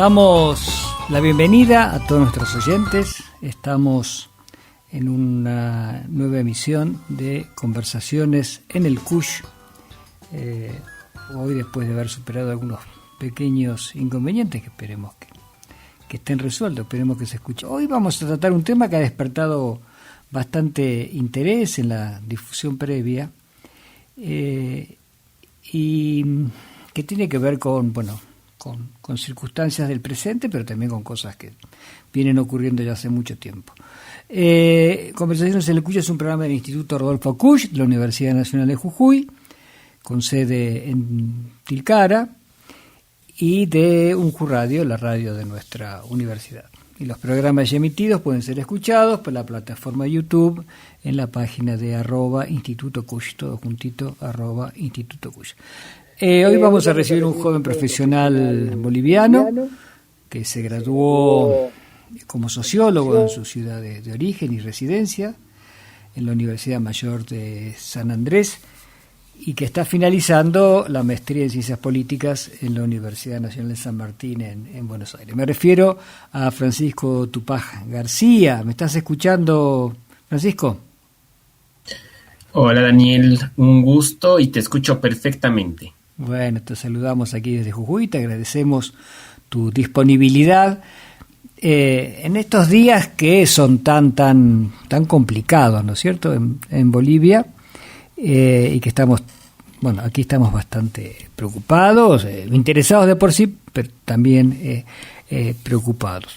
Damos la bienvenida a todos nuestros oyentes. Estamos en una nueva emisión de Conversaciones en el CUYH. Hoy, después de haber superado algunos pequeños inconvenientes que esperemos que estén resueltos, esperemos que se escuche. Hoy vamos a tratar un tema que ha despertado bastante interés en la difusión previa y que tiene que ver con circunstancias del presente, pero también con cosas que vienen ocurriendo ya hace mucho tiempo. Conversaciones en el CUYH es un programa del Instituto Rodolfo Kusch, de la Universidad Nacional de Jujuy, con sede en Tilcara, y de Unju Radio, la radio de nuestra universidad. Y los programas ya emitidos pueden ser escuchados por la plataforma YouTube en la página de @Instituto Kusch, todo juntito, @Instituto Kusch. Hoy vamos a recibir un joven profesional boliviano que se graduó como sociólogo en su ciudad de origen y residencia, en la Universidad Mayor de San Andrés, y que está finalizando la maestría en Ciencias Políticas en la Universidad Nacional de San Martín en Buenos Aires. Me refiero a Francisco Tupaj García. ¿Me estás escuchando, Francisco? Hola, Daniel, un gusto y te escucho perfectamente. Bueno, te saludamos aquí desde Jujuy, te agradecemos tu disponibilidad en estos días que son tan complicados, ¿no es cierto?, en Bolivia, y que aquí estamos bastante preocupados, interesados de por sí, pero también preocupados.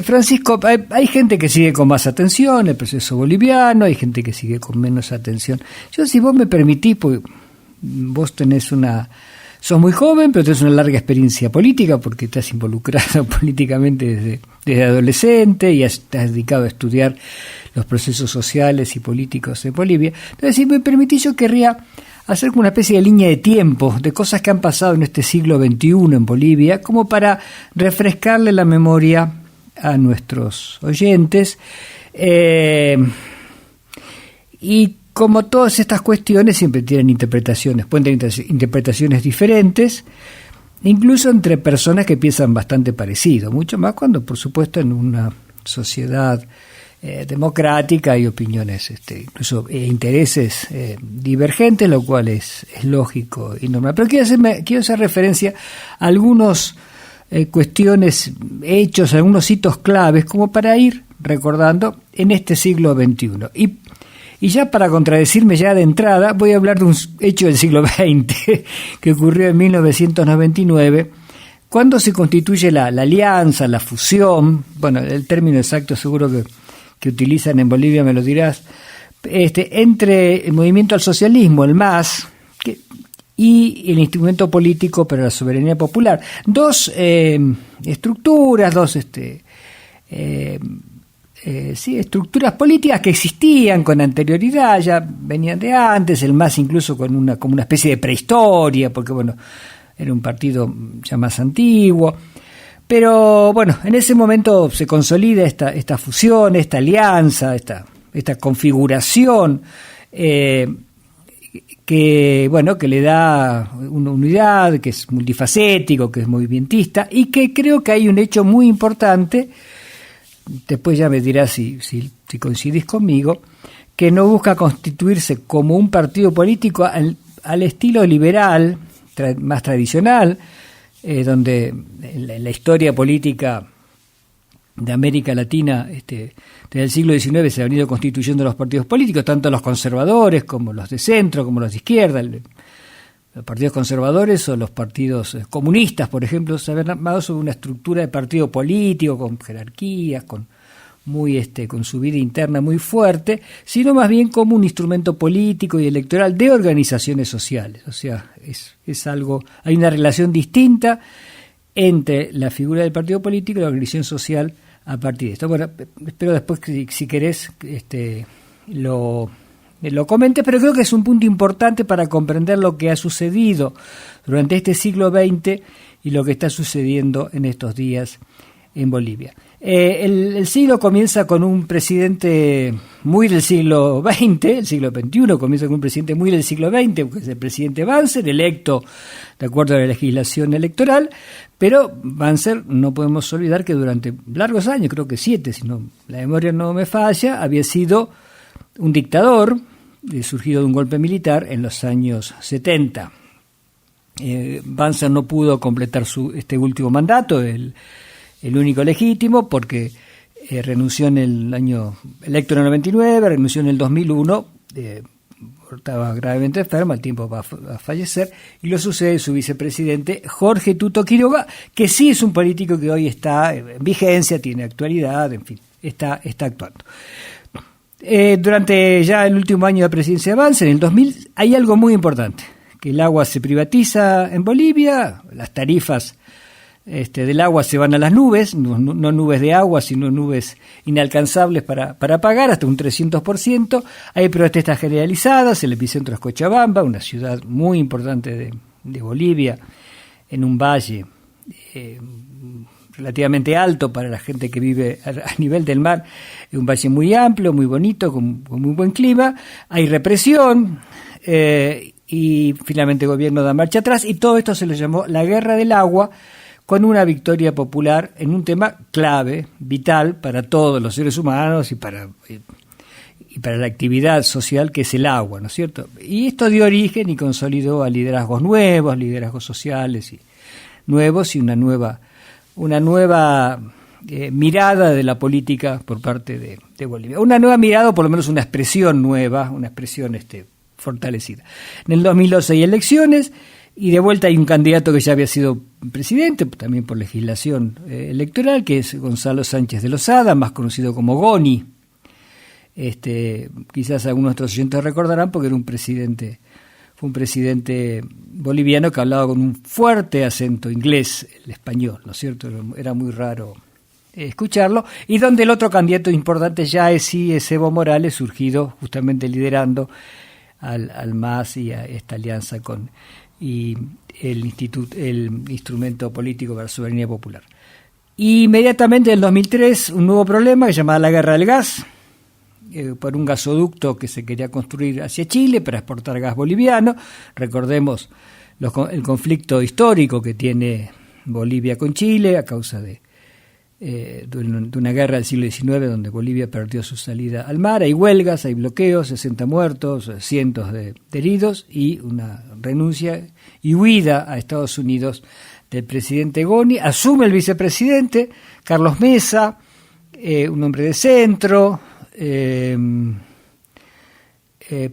Francisco, hay gente que sigue con más atención el proceso boliviano, hay gente que sigue con menos atención. Yo, si vos me permitís, porque vos sos muy joven, pero tenés una larga experiencia política, porque estás involucrado políticamente desde adolescente y estás dedicado a estudiar los procesos sociales y políticos de Bolivia. Entonces, si me permitís, yo querría hacer como una especie de línea de tiempo de cosas que han pasado en este siglo XXI en Bolivia, como para refrescarle la memoria a nuestros oyentes, y como todas estas cuestiones siempre tienen pueden tener interpretaciones diferentes, incluso entre personas que piensan bastante parecido, mucho más cuando, por supuesto, en una sociedad democrática hay opiniones, incluso intereses divergentes, lo cual es lógico y normal. Pero quiero hacer referencia a algunos cuestiones, hechos, algunos hitos claves, como para ir recordando en este siglo XXI. Y ya para contradecirme ya de entrada, voy a hablar de un hecho del siglo XX que ocurrió en 1999, cuando se constituye la alianza, la fusión, el término exacto seguro que utilizan en Bolivia me lo dirás, entre el Movimiento al Socialismo, el MAS, y el Instrumento Político para la Soberanía Popular. Dos estructuras, estructuras políticas que existían con anterioridad, ya venían de antes, el MAS incluso como una especie de prehistoria, porque era un partido ya más antiguo. Pero en ese momento se consolida esta fusión, esta alianza, esta configuración, que le da una unidad, que es multifacético, que es movimentista, y que creo que hay un hecho muy importante, después ya me dirás si coincidís conmigo, que no busca constituirse como un partido político al estilo liberal, más tradicional, donde en la historia política de América Latina, desde el siglo XIX se han ido constituyendo los partidos políticos, tanto los conservadores como los de centro, como los de izquierda. Los partidos conservadores o los partidos comunistas, por ejemplo, se han armado sobre una estructura de partido político, con jerarquías, con su vida interna muy fuerte, sino más bien como un instrumento político y electoral de organizaciones sociales. O sea, es algo, hay una relación distinta entre la figura del partido político y la organización social a partir de esto. Espero después que, si querés, lo comentes, pero creo que es un punto importante para comprender lo que ha sucedido durante este siglo XX y lo que está sucediendo en estos días en Bolivia. El siglo comienza con un presidente muy del siglo XX, el siglo XXI comienza con un presidente muy del siglo XX, que es el presidente Banzer, electo de acuerdo a la legislación electoral, pero Banzer no podemos olvidar que durante largos años, creo que 7, si no la memoria no me falla, había sido un dictador surgido de un golpe militar en los años 70. Banzer no pudo completar este último mandato, el único legítimo, porque renunció en el año electo en el 99, renunció en el 2001, estaba gravemente enfermo, al tiempo va a fallecer, y lo sucede su vicepresidente Jorge Tuto Quiroga, que sí es un político que hoy está en vigencia, tiene actualidad, en fin, está actuando. Durante ya el último año de presidencia de Banzer, en el 2000, hay algo muy importante, que el agua se privatiza en Bolivia, las tarifas del agua se van a las nubes, no nubes de agua, sino nubes inalcanzables para pagar, hasta un 300%. Hay protestas generalizadas, el epicentro es Cochabamba, una ciudad muy importante de Bolivia, en un valle relativamente alto para la gente que vive a nivel del mar, un valle muy amplio, muy bonito, con muy buen clima. Hay represión y finalmente el gobierno da marcha atrás, y todo esto se lo llamó la Guerra del Agua, con una victoria popular en un tema clave, vital para todos los seres humanos y para la actividad social, que es el agua, ¿no es cierto? Y esto dio origen y consolidó a liderazgos nuevos, liderazgos sociales y nuevos, y una nueva mirada de la política por parte de Bolivia. Una nueva mirada, o por lo menos una expresión nueva, una expresión fortalecida. En el 2012 hay elecciones, y de vuelta hay un candidato que ya había sido presidente, también por legislación electoral, que es Gonzalo Sánchez de Lozada, más conocido como Goni. Quizás algunos de nuestros oyentes recordarán, porque fue un presidente boliviano que hablaba con un fuerte acento inglés, el español, ¿no es cierto? Era muy raro escucharlo. Y donde el otro candidato importante ya es Evo Morales, surgido justamente liderando al MAS y a esta alianza y el Instrumento Político para la Soberanía Popular. Y inmediatamente en el 2003 un nuevo problema que se llamaba la Guerra del Gas, por un gasoducto que se quería construir hacia Chile para exportar gas boliviano. Recordemos el conflicto histórico que tiene Bolivia con Chile a causa de una guerra del siglo XIX donde Bolivia perdió su salida al mar. Hay huelgas, hay bloqueos, 60 muertos, cientos de heridos, y una renuncia y huida a Estados Unidos del presidente Goni. Asume el vicepresidente Carlos Mesa, un hombre de centro,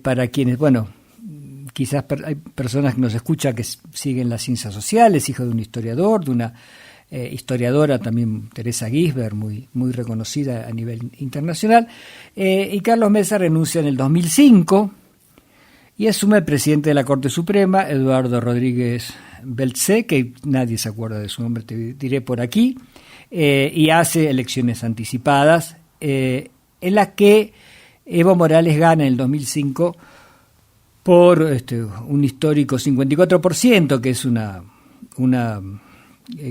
para quienes, quizás hay personas que nos escuchan que siguen las ciencias sociales, hijo de un historiador, de una historiadora también, Teresa Gisbert, muy reconocida a nivel internacional, y Carlos Mesa renuncia en el 2005 y asume el presidente de la Corte Suprema, Eduardo Rodríguez Beltzé, que nadie se acuerda de su nombre, te diré por aquí, y hace elecciones anticipadas, en las que Evo Morales gana en el 2005 por un histórico 54%, que es una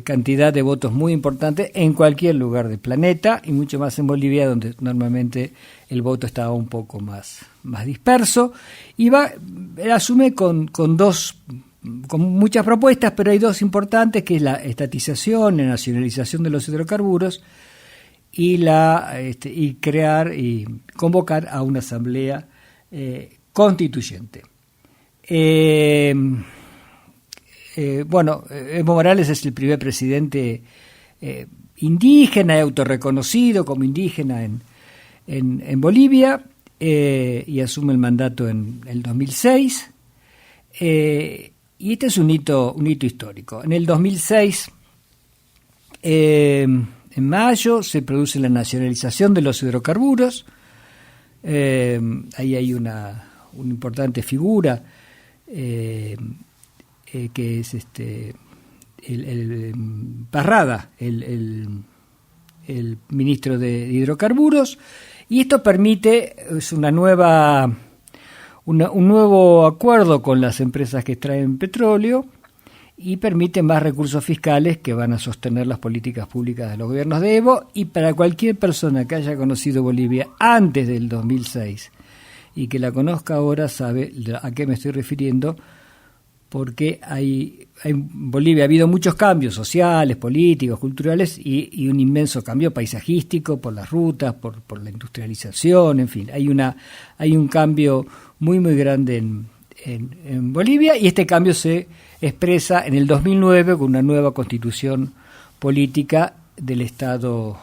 cantidad de votos muy importante en cualquier lugar del planeta, y mucho más en Bolivia, donde normalmente el voto estaba un poco más disperso, y asume con muchas propuestas, pero hay dos importantes, que es la estatización, la nacionalización de los hidrocarburos, y crear y convocar a una asamblea constituyente. Evo Morales es el primer presidente indígena y autorreconocido como indígena en Bolivia, y asume el mandato en el 2006, y este es un hito histórico. En el 2006, en mayo, se produce la nacionalización de los hidrocarburos. Ahí hay una importante figura, que es el Parrada, el ministro de Hidrocarburos, y esto permite un nuevo acuerdo con las empresas que extraen petróleo, y permite más recursos fiscales que van a sostener las políticas públicas de los gobiernos de Evo. Y para cualquier persona que haya conocido Bolivia antes del 2006 y que la conozca ahora sabe a qué me estoy refiriendo, porque en Bolivia ha habido muchos cambios sociales, políticos, culturales y un inmenso cambio paisajístico por las rutas, por la industrialización, en fin, hay un cambio muy muy grande en Bolivia, y este cambio se expresa en el 2009 con una nueva constitución política del Estado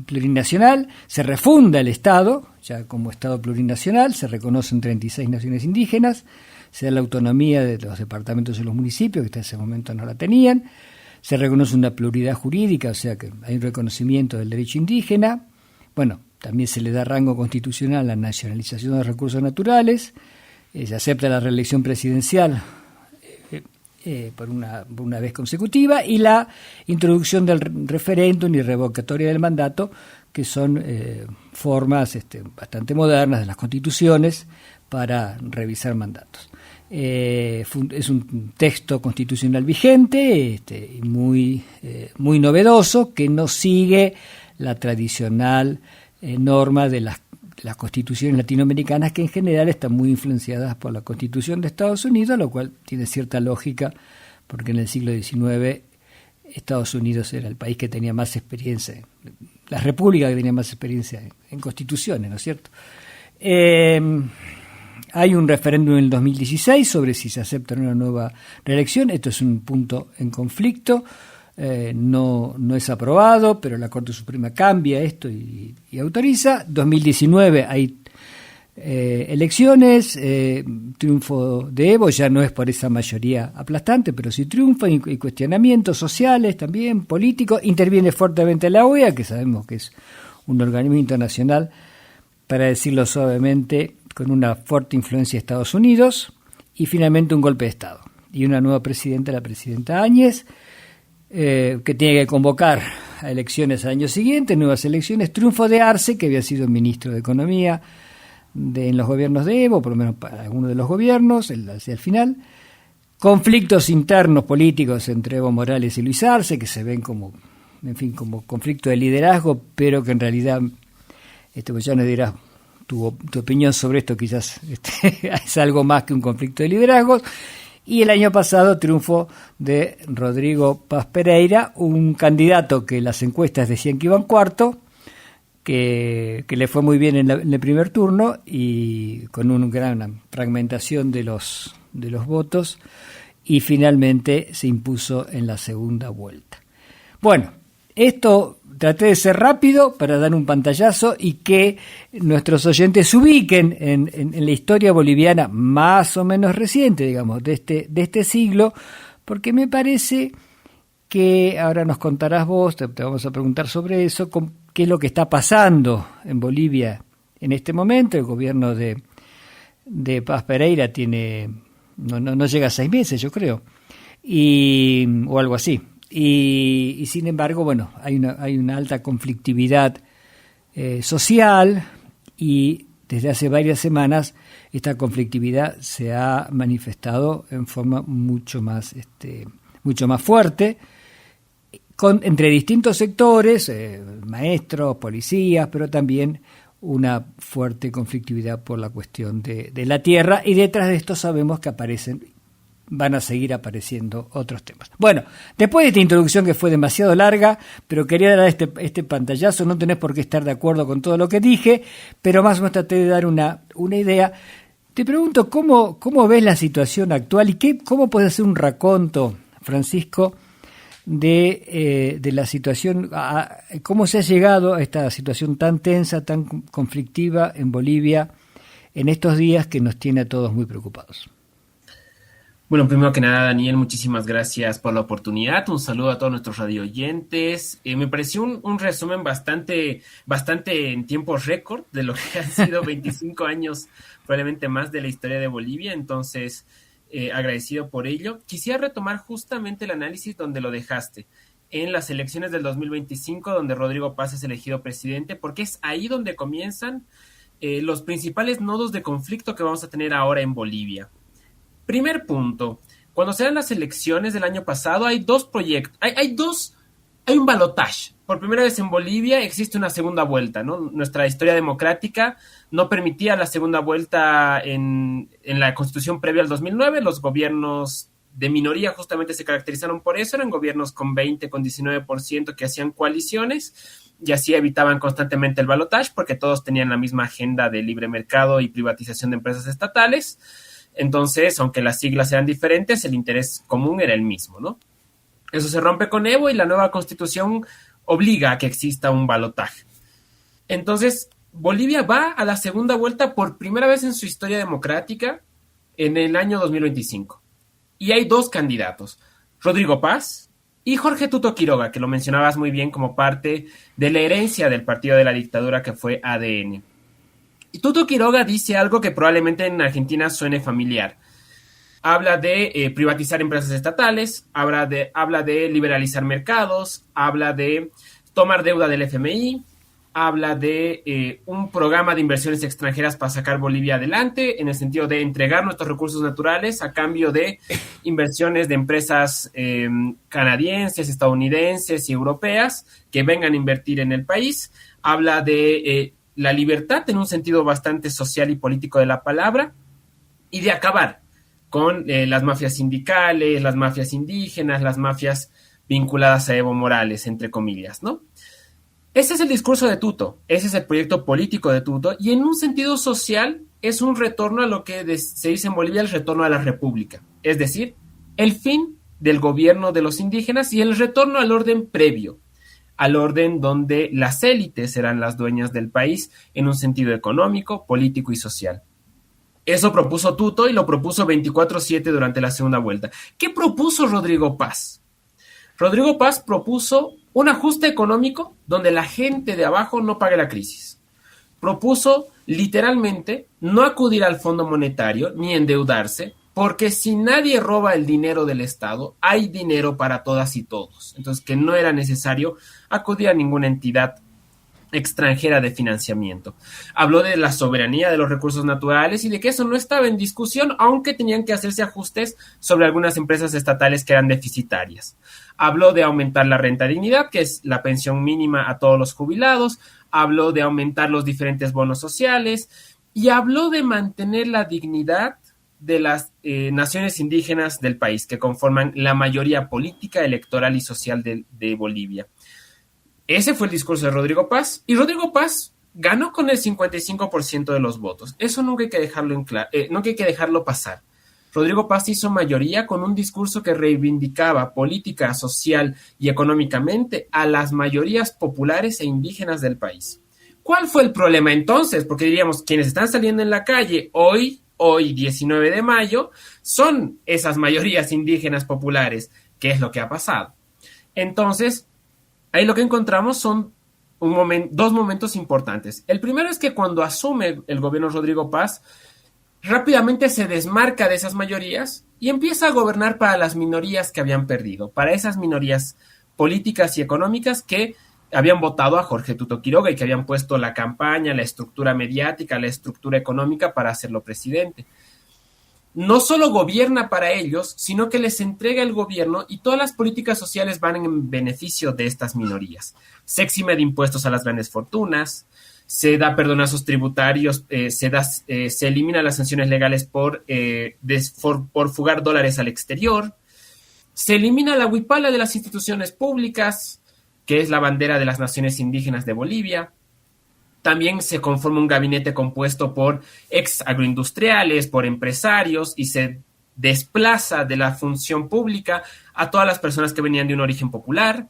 plurinacional. Se refunda el Estado, ya como Estado plurinacional, se reconocen 36 naciones indígenas, se da la autonomía de los departamentos y los municipios, que hasta ese momento no la tenían, se reconoce una pluralidad jurídica, o sea que hay un reconocimiento del derecho indígena. Bueno, también se le da rango constitucional a la nacionalización de recursos naturales, se acepta la reelección presidencial por una vez consecutiva, y la introducción del referéndum y revocatoria del mandato, que son formas bastante modernas de las constituciones para revisar mandatos. Es un texto constitucional vigente, muy novedoso, que no sigue la tradicional norma de las constituciones latinoamericanas, que en general están muy influenciadas por la Constitución de Estados Unidos, lo cual tiene cierta lógica, porque en el siglo XIX Estados Unidos era el país que tenía más experiencia, la república que tenía más experiencia en constituciones, ¿no es cierto? Hay un referéndum en el 2016 sobre si se acepta una nueva reelección. Esto es un punto en conflicto. No es aprobado, pero la Corte Suprema cambia esto y autoriza. 2019 hay elecciones, triunfo de Evo, ya no es por esa mayoría aplastante, pero sí triunfa, y cuestionamientos sociales también, políticos. Interviene fuertemente la OEA, que sabemos que es un organismo internacional, para decirlo suavemente, con una fuerte influencia de Estados Unidos, y finalmente un golpe de Estado y una nueva presidenta, la presidenta Áñez, que tiene que convocar a elecciones al año siguiente, nuevas elecciones. Triunfo de Arce, que había sido ministro de Economía en los gobiernos de Evo, por lo menos para algunos de los gobiernos, hacia el final. Conflictos internos políticos entre Evo Morales y Luis Arce, que se ven como conflicto de liderazgo, pero que en realidad, pues ya no dirás tu opinión sobre esto, quizás es algo más que un conflicto de liderazgos. Y el año pasado, triunfo de Rodrigo Paz Pereira, un candidato que las encuestas decían que iba en cuarto, que le fue muy bien en el primer turno, y con una gran fragmentación de los votos, y finalmente se impuso en la segunda vuelta. Bueno, esto traté de ser rápido para dar un pantallazo y que nuestros oyentes se ubiquen en la historia boliviana más o menos reciente, digamos, de este siglo, porque me parece que ahora nos contarás vos, te vamos a preguntar sobre eso, qué es lo que está pasando en Bolivia en este momento. El gobierno de Paz Pereira no llega a 6 meses, yo creo, o algo así. Y sin embargo, bueno, hay una alta conflictividad social, y desde hace varias semanas esta conflictividad se ha manifestado en forma mucho más fuerte, entre distintos sectores, maestros, policías, pero también una fuerte conflictividad por la cuestión de la tierra, y detrás de esto sabemos que van a seguir apareciendo otros temas. Bueno, después de esta introducción que fue demasiado larga, pero quería dar este pantallazo, no tenés por qué estar de acuerdo con todo lo que dije, pero más o menos traté de dar una idea. Te pregunto, ¿cómo ves la situación actual y cómo puede hacer un raconto, Francisco, de la situación, cómo se ha llegado a esta situación tan tensa, tan conflictiva en Bolivia en estos días que nos tiene a todos muy preocupados? Bueno, primero que nada, Daniel, muchísimas gracias por la oportunidad. Un saludo a todos nuestros radioyentes. Me pareció un resumen bastante en tiempos récord de lo que han sido 25 años, probablemente más, de la historia de Bolivia. Entonces, agradecido por ello. Quisiera retomar justamente el análisis donde lo dejaste, en las elecciones del 2025, donde Rodrigo Paz es elegido presidente, porque es ahí donde comienzan los principales nodos de conflicto que vamos a tener ahora en Bolivia. Primer punto, cuando se dan las elecciones del año pasado, hay dos proyectos, hay un balotaje. Por primera vez en Bolivia existe una segunda vuelta, ¿no? Nuestra historia democrática no permitía la segunda vuelta en la constitución previa al 2009. Los gobiernos de minoría justamente se caracterizaron por eso, eran gobiernos con 20, con 19% que hacían coaliciones y así evitaban constantemente el balotaje porque todos tenían la misma agenda de libre mercado y privatización de empresas estatales. Entonces, aunque las siglas eran diferentes, el interés común era el mismo, ¿no? Eso se rompe con Evo y la nueva constitución obliga a que exista un balotaje. Entonces, Bolivia va a la segunda vuelta por primera vez en su historia democrática en el año 2025. Y hay dos candidatos, Rodrigo Paz y Jorge Tuto Quiroga, que lo mencionabas muy bien como parte de la herencia del partido de la dictadura que fue ADN. Y Tuto Quiroga dice algo que probablemente en Argentina suene familiar. Habla de privatizar empresas estatales, habla de liberalizar mercados, habla de tomar deuda del FMI, habla de un programa de inversiones extranjeras para sacar Bolivia adelante, en el sentido de entregar nuestros recursos naturales a cambio de inversiones de empresas canadienses, estadounidenses y europeas que vengan a invertir en el país. Habla de la libertad en un sentido bastante social y político de la palabra y de acabar con las mafias sindicales, las mafias indígenas, las mafias vinculadas a Evo Morales, entre comillas, ¿no? Ese es el discurso de Tuto, ese es el proyecto político de Tuto, y en un sentido social es un retorno a lo que se dice en Bolivia, el retorno a la república, es decir, el fin del gobierno de los indígenas y el retorno al orden previo, al orden donde las élites serán las dueñas del país en un sentido económico, político y social. Eso propuso Tuto y lo propuso 24/7 durante la segunda vuelta. ¿Qué propuso Rodrigo Paz? Rodrigo Paz propuso un ajuste económico donde la gente de abajo no pague la crisis. Propuso literalmente no acudir al Fondo Monetario ni endeudarse, porque si nadie roba el dinero del Estado, hay dinero para todas y todos. Entonces, que no era necesario acudir a ninguna entidad extranjera de financiamiento. Habló de la soberanía de los recursos naturales y de que eso no estaba en discusión, aunque tenían que hacerse ajustes sobre algunas empresas estatales que eran deficitarias. Habló de aumentar la renta dignidad, que es la pensión mínima a todos los jubilados. Habló de aumentar los diferentes bonos sociales y habló de mantener la dignidad de las naciones indígenas del país, que conforman la mayoría política, electoral y social de Bolivia. Ese fue el discurso de Rodrigo Paz, y Rodrigo Paz ganó con el 55% de los votos. Eso nunca hay que dejarlo nunca hay que dejarlo pasar. Rodrigo Paz hizo mayoría con un discurso que reivindicaba política, social y económicamente a las mayorías populares e indígenas del país. ¿Cuál fue el problema entonces? Porque diríamos, quienes están saliendo en la calle hoy 19 de mayo, son esas mayorías indígenas populares. ¿Qué es lo que ha pasado? Entonces, ahí lo que encontramos son dos momentos importantes. El primero es que cuando asume el gobierno Rodrigo Paz, rápidamente se desmarca de esas mayorías y empieza a gobernar para las minorías que habían perdido, para esas minorías políticas y económicas que habían votado a Jorge Tuto Quiroga y que habían puesto la campaña, la estructura mediática, la estructura económica para hacerlo presidente. No solo gobierna para ellos, sino que les entrega el gobierno y todas las políticas sociales van en beneficio de estas minorías. Se exime de impuestos a las grandes fortunas, se da perdonazos tributarios, se eliminan las sanciones legales por fugar dólares al exterior, se elimina la huipala de las instituciones públicas, que es la bandera de las naciones indígenas de Bolivia. También se conforma un gabinete compuesto por ex agroindustriales, por empresarios, y se desplaza de la función pública a todas las personas que venían de un origen popular.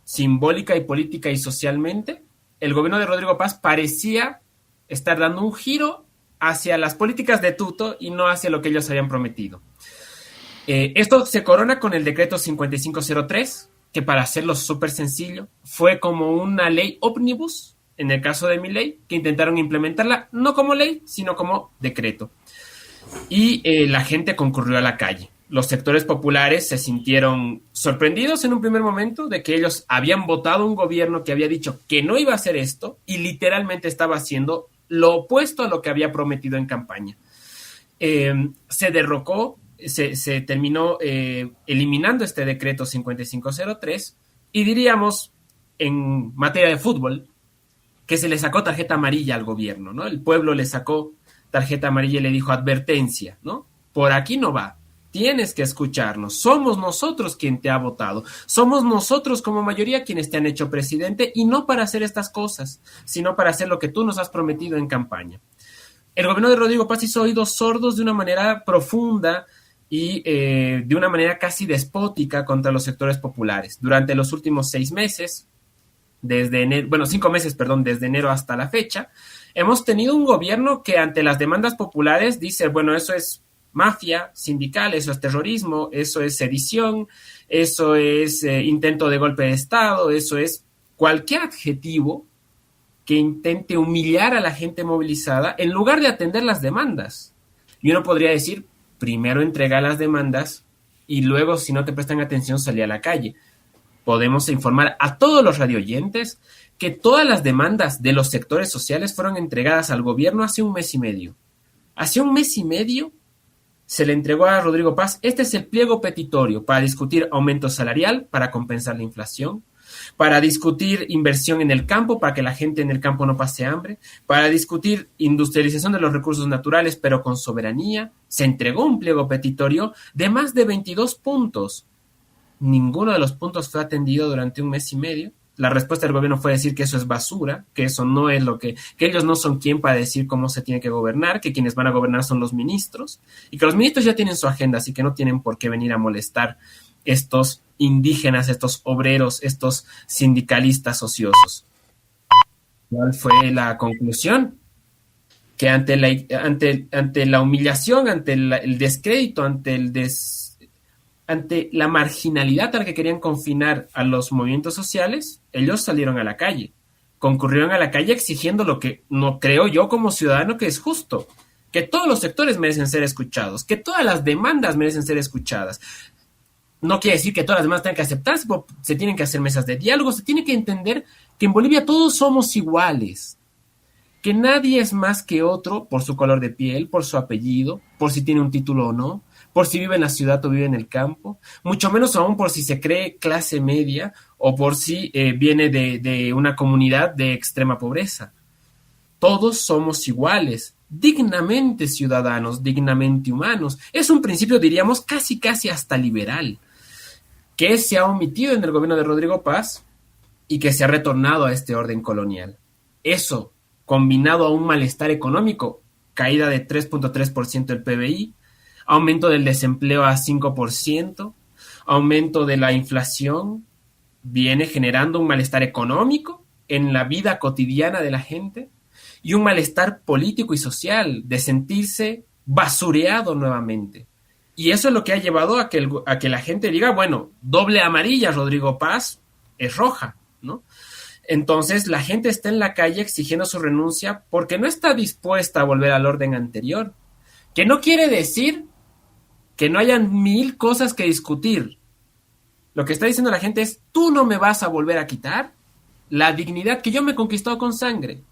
Simbólica y política y socialmente, el gobierno de Rodrigo Paz parecía estar dando un giro hacia las políticas de Tuto y no hacia lo que ellos habían prometido. Esto se corona con el decreto 5503, que para hacerlo súper sencillo, fue como una ley ómnibus, en el caso de Milei, que intentaron implementarla no como ley, sino como decreto. Y la gente concurrió a la calle. Los sectores populares se sintieron sorprendidos en un primer momento de que ellos habían votado un gobierno que había dicho que no iba a hacer esto y literalmente estaba haciendo lo opuesto a lo que había prometido en campaña. Se derrocó se terminó eliminando este decreto 5503 y diríamos, en materia de fútbol, que se le sacó tarjeta amarilla al gobierno, ¿no? El pueblo le sacó tarjeta amarilla y le dijo advertencia, ¿no? Por aquí no va. Tienes que escucharnos. Somos nosotros quien te ha votado. Somos nosotros como mayoría quienes te han hecho presidente y no para hacer estas cosas, sino para hacer lo que tú nos has prometido en campaña. El gobierno de Rodrigo Paz hizo oídos sordos de una manera profunda y de una manera casi despótica contra los sectores populares. Durante los últimos 6 meses, desde enero, 5 meses, perdón, desde enero hasta la fecha, hemos tenido un gobierno que ante las demandas populares dice, bueno, eso es mafia sindical, eso es terrorismo, eso es sedición, eso es intento de golpe de Estado, eso es cualquier adjetivo que intente humillar a la gente movilizada en lugar de atender las demandas. Y uno podría decir, primero entrega las demandas y luego, si no te prestan atención, salí a la calle. Podemos informar a todos los radioyentes que todas las demandas de los sectores sociales fueron entregadas al gobierno hace 1 mes y medio. Hace 1 mes y medio se le entregó a Rodrigo Paz, este es el pliego petitorio para discutir aumento salarial para compensar la inflación, para discutir inversión en el campo para que la gente en el campo no pase hambre, para discutir industrialización de los recursos naturales pero con soberanía. Se entregó un pliego petitorio de más de 22 puntos. Ninguno de los puntos fue atendido durante 1 mes y medio. La respuesta del gobierno fue decir que eso es basura, que eso no es que ellos no son quien para decir cómo se tiene que gobernar, que quienes van a gobernar son los ministros, y que los ministros ya tienen su agenda, así que no tienen por qué venir a molestar estos indígenas, estos obreros, estos sindicalistas ociosos. ¿Cuál fue la conclusión? Que ante la humillación, ante el descrédito, ante la marginalidad a la que querían confinar a los movimientos sociales, ellos salieron a la calle, concurrieron a la calle exigiendo lo que no creo yo como ciudadano que es justo, que todos los sectores merecen ser escuchados, que todas las demandas merecen ser escuchadas. No quiere decir que todas las demandas tengan que aceptarse, se tienen que hacer mesas de diálogo, se tiene que entender que en Bolivia todos somos iguales, que nadie es más que otro por su color de piel, por su apellido, por si tiene un título o no, por si vive en la ciudad o vive en el campo, mucho menos aún por si se cree clase media o por si viene de una comunidad de extrema pobreza. Todos somos iguales, dignamente ciudadanos, dignamente humanos. Es un principio, diríamos, casi hasta liberal, que se ha omitido en el gobierno de Rodrigo Paz y que se ha retornado a este orden colonial. Eso, combinado a un malestar económico, caída de 3.3% del PBI, aumento del desempleo a 5%, aumento de la inflación, viene generando un malestar económico en la vida cotidiana de la gente y un malestar político y social de sentirse basureado nuevamente. Y eso es lo que ha llevado a que la gente diga, bueno, doble amarilla, Rodrigo Paz es roja, ¿no? Entonces la gente está en la calle exigiendo su renuncia porque no está dispuesta a volver al orden anterior, que no quiere decir que no hayan 1000 cosas que discutir. Lo que está diciendo la gente es, tú no me vas a volver a quitar la dignidad que yo me he conquistado con sangre.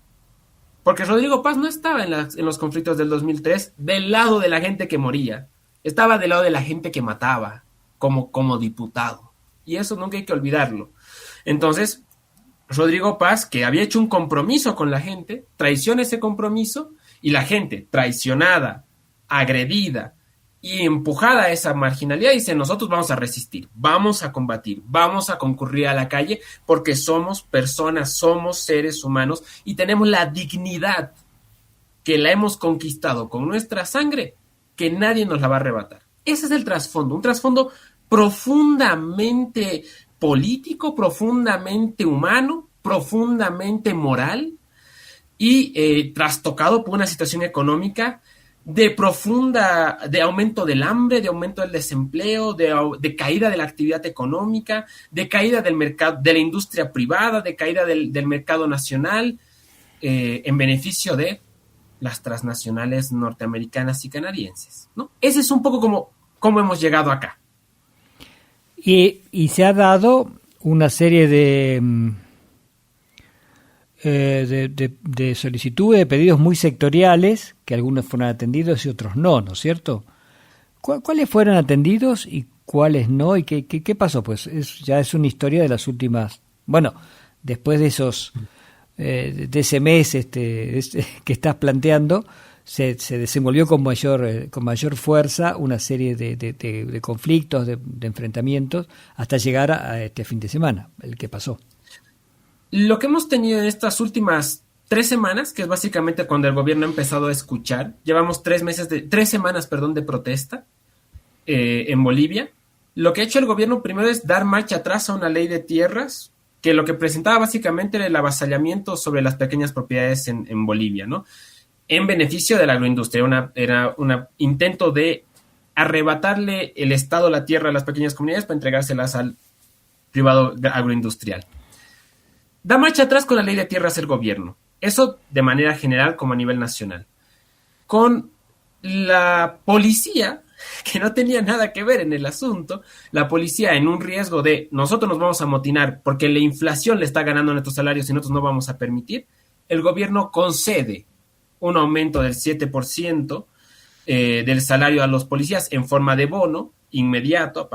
Porque Rodrigo Paz no estaba en los conflictos del 2003 del lado de la gente que moría. Estaba del lado de la gente que mataba como diputado. Y eso nunca hay que olvidarlo. Entonces, Rodrigo Paz, que había hecho un compromiso con la gente, traiciona ese compromiso y la gente traicionada, agredida y empujada a esa marginalidad dice, nosotros vamos a resistir, vamos a combatir, vamos a concurrir a la calle porque somos personas, somos seres humanos y tenemos la dignidad que la hemos conquistado con nuestra sangre, que nadie nos la va a arrebatar. Ese es el trasfondo, un trasfondo profundamente político, profundamente humano, profundamente moral y trastocado por una situación económica de aumento del hambre, de aumento del desempleo, de caída de la actividad económica, de caída del mercado, de la industria privada, de caída del mercado nacional, en beneficio de las transnacionales norteamericanas y canadienses, ¿no? Ese es un poco como hemos llegado acá. Y se ha dado una serie de solicitudes, de pedidos muy sectoriales, que algunos fueron atendidos y otros no, ¿no es cierto? ¿Cuáles fueron atendidos y cuáles no? ¿Y qué pasó? Pues ya es una historia de las últimas... Bueno, después de de ese mes que estás planteando, se desenvolvió con mayor fuerza una serie de conflictos, de enfrentamientos, hasta llegar a este fin de semana, el que pasó. Lo que hemos tenido en estas últimas 3 semanas, que es básicamente cuando el gobierno ha empezado a escuchar, llevamos 3 semanas de protesta en Bolivia. Lo que ha hecho el gobierno primero es dar marcha atrás a una ley de tierras que lo que presentaba básicamente era el avasallamiento sobre las pequeñas propiedades en Bolivia, ¿no? En beneficio de la agroindustria. Era un intento de arrebatarle el Estado la tierra a las pequeñas comunidades para entregárselas al privado agroindustrial. Da marcha atrás con la ley de tierras el gobierno. Eso de manera general como a nivel nacional. Con la policía, que no tenía nada que ver en el asunto, la policía en un riesgo de nosotros nos vamos a amotinar porque la inflación le está ganando a nuestros salarios y nosotros no vamos a permitir, el gobierno concede un aumento del 7% del salario a los policías en forma de bono inmediato,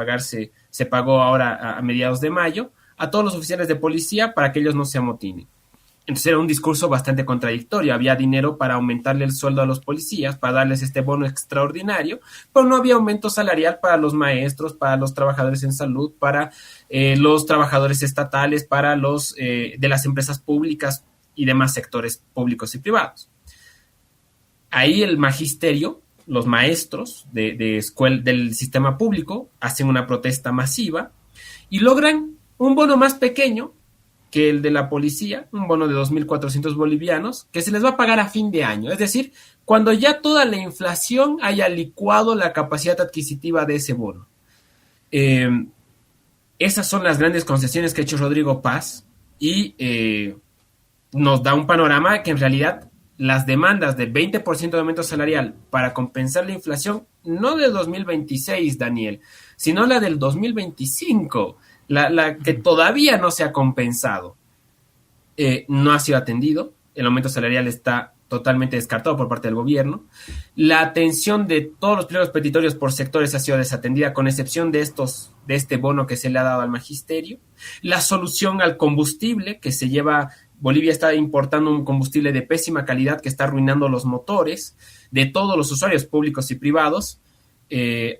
se pagó ahora a mediados de mayo, a todos los oficiales de policía para que ellos no se amotinen. Entonces era un discurso bastante contradictorio. Había dinero para aumentarle el sueldo a los policías, para darles este bono extraordinario, pero no había aumento salarial para los maestros, para los trabajadores en salud, para los trabajadores estatales, para los de las empresas públicas y demás sectores públicos y privados. Ahí el magisterio, los maestros del sistema público hacen una protesta masiva y logran un bono más pequeño que el de la policía, un bono de 2.400 bolivianos, que se les va a pagar a fin de año. Es decir, cuando ya toda la inflación haya licuado la capacidad adquisitiva de ese bono. Esas son las grandes concesiones que ha hecho Rodrigo Paz y nos da un panorama que en realidad las demandas de 20% de aumento salarial para compensar la inflación, no del 2026, Daniel, sino la del 2025, la que todavía no se ha compensado, no ha sido atendido. El aumento salarial está totalmente descartado por parte del gobierno. La atención de todos los pliegos petitorios por sectores ha sido desatendida, con excepción de este bono que se le ha dado al magisterio. La solución al combustible que se lleva... Bolivia está importando un combustible de pésima calidad que está arruinando los motores de todos los usuarios públicos y privados.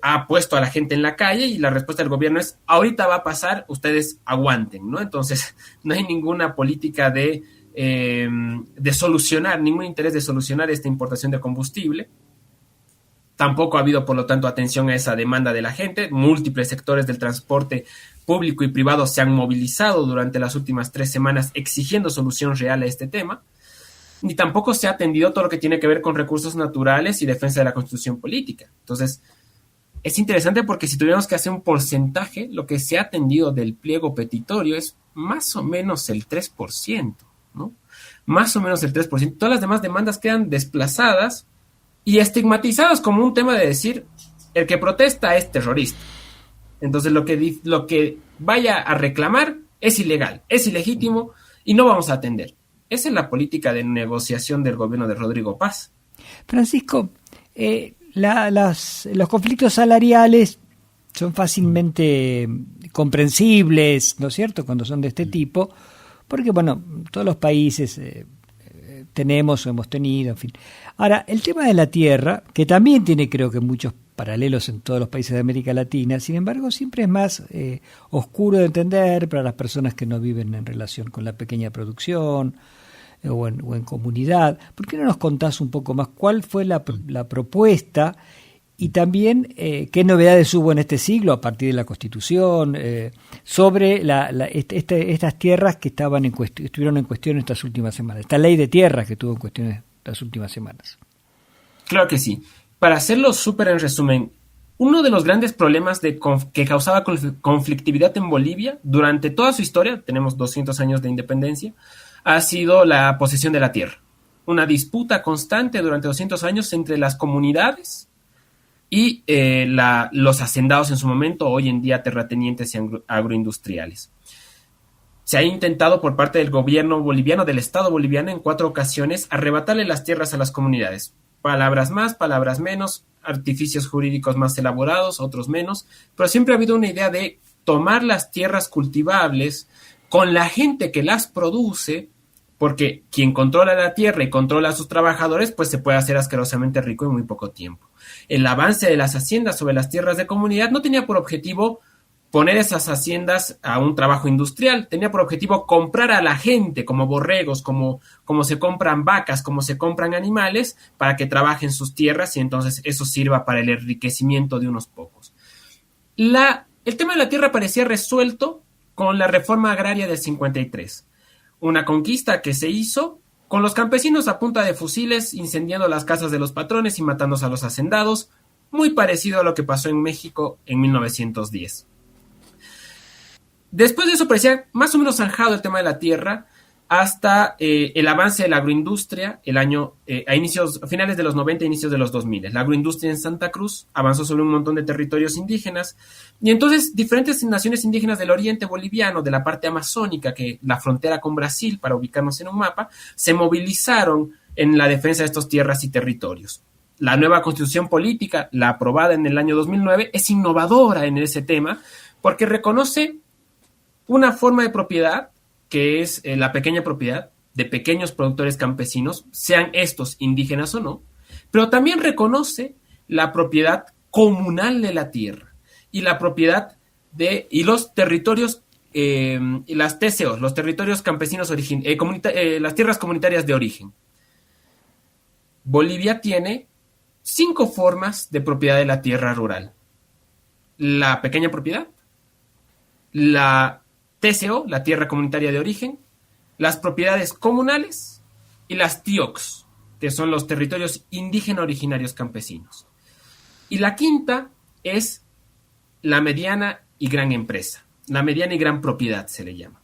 Ha puesto a la gente en la calle y la respuesta del gobierno es: ahorita va a pasar, ustedes aguanten, ¿no? Entonces no hay ninguna política de solucionar, ningún interés de solucionar esta importación de combustible. Tampoco ha habido, por lo tanto, atención a esa demanda de la gente. Múltiples sectores del transporte público y privado se han movilizado durante las últimas 3 semanas exigiendo solución real a este tema. Ni tampoco se ha atendido todo lo que tiene que ver con recursos naturales y defensa de la constitución política. Entonces, es interesante porque si tuviéramos que hacer un porcentaje, lo que se ha atendido del pliego petitorio es más o menos el 3%, ¿no? Más o menos el 3%. Todas las demás demandas quedan desplazadas y estigmatizadas como un tema de decir, el que protesta es terrorista. Entonces lo que vaya a reclamar es ilegal, es ilegítimo y no vamos a atender. Esa es la política de negociación del gobierno de Rodrigo Paz. Francisco, los conflictos salariales son fácilmente comprensibles, ¿no es cierto?, cuando son de este tipo, porque, bueno, todos los países tenemos o hemos tenido, en fin. Ahora, el tema de la tierra, que también tiene, creo que, muchos paralelos en todos los países de América Latina, sin embargo, siempre es más oscuro de entender para las personas que no viven en relación con la pequeña producción o en comunidad. ¿Por qué no nos contás un poco más cuál fue la propuesta y también qué novedades hubo en este siglo a partir de la Constitución sobre estas tierras que estuvieron en cuestión estas últimas semanas, esta ley de tierras que tuvo en cuestión estas últimas semanas? Claro que sí. Para hacerlo súper en resumen, uno de los grandes problemas que causaba conflictividad en Bolivia durante toda su historia, tenemos 200 años de independencia, ha sido la posesión de la tierra. Una disputa constante durante 200 años entre las comunidades y los hacendados en su momento, hoy en día terratenientes y agroindustriales. Se ha intentado por parte del gobierno boliviano, del Estado boliviano, en 4 ocasiones, arrebatarle las tierras a las comunidades. palabras más, palabras menos, artificios jurídicos más elaborados, otros menos, pero siempre ha habido una idea de tomar las tierras cultivables con la gente que las produce, porque quien controla la tierra y controla a sus trabajadores, pues se puede hacer asquerosamente rico en muy poco tiempo. El avance de las haciendas sobre las tierras de comunidad no tenía por objetivo poner esas haciendas a un trabajo industrial, tenía por objetivo comprar a la gente como borregos, como se compran vacas, como se compran animales, para que trabajen sus tierras y entonces eso sirva para el enriquecimiento de unos pocos. El tema de la tierra parecía resuelto con la reforma agraria del 53, una conquista que se hizo con los campesinos a punta de fusiles, incendiando las casas de los patrones y matándose a los hacendados, muy parecido a lo que pasó en México en 1910. Después de eso parecía más o menos zanjado el tema de la tierra hasta el avance de la agroindustria a finales de los 90, inicios de los 2000. La agroindustria en Santa Cruz avanzó sobre un montón de territorios indígenas y entonces diferentes naciones indígenas del oriente boliviano, de la parte amazónica, que la frontera con Brasil, para ubicarnos en un mapa, se movilizaron en la defensa de estas tierras y territorios. La nueva constitución política, la aprobada en el año 2009, es innovadora en ese tema porque reconoce una forma de propiedad que es la pequeña propiedad de pequeños productores campesinos, sean estos indígenas o no, pero también reconoce la propiedad comunal de la tierra y la propiedad y los territorios y las TCOs, los territorios campesinos las tierras comunitarias de origen. Bolivia tiene 5 formas de propiedad de la tierra rural: la pequeña propiedad, la TCO, la tierra comunitaria de origen, las propiedades comunales y las TIOCs, que son los territorios indígenas originarios campesinos. Y la quinta es la mediana y gran empresa, la mediana y gran propiedad se le llama.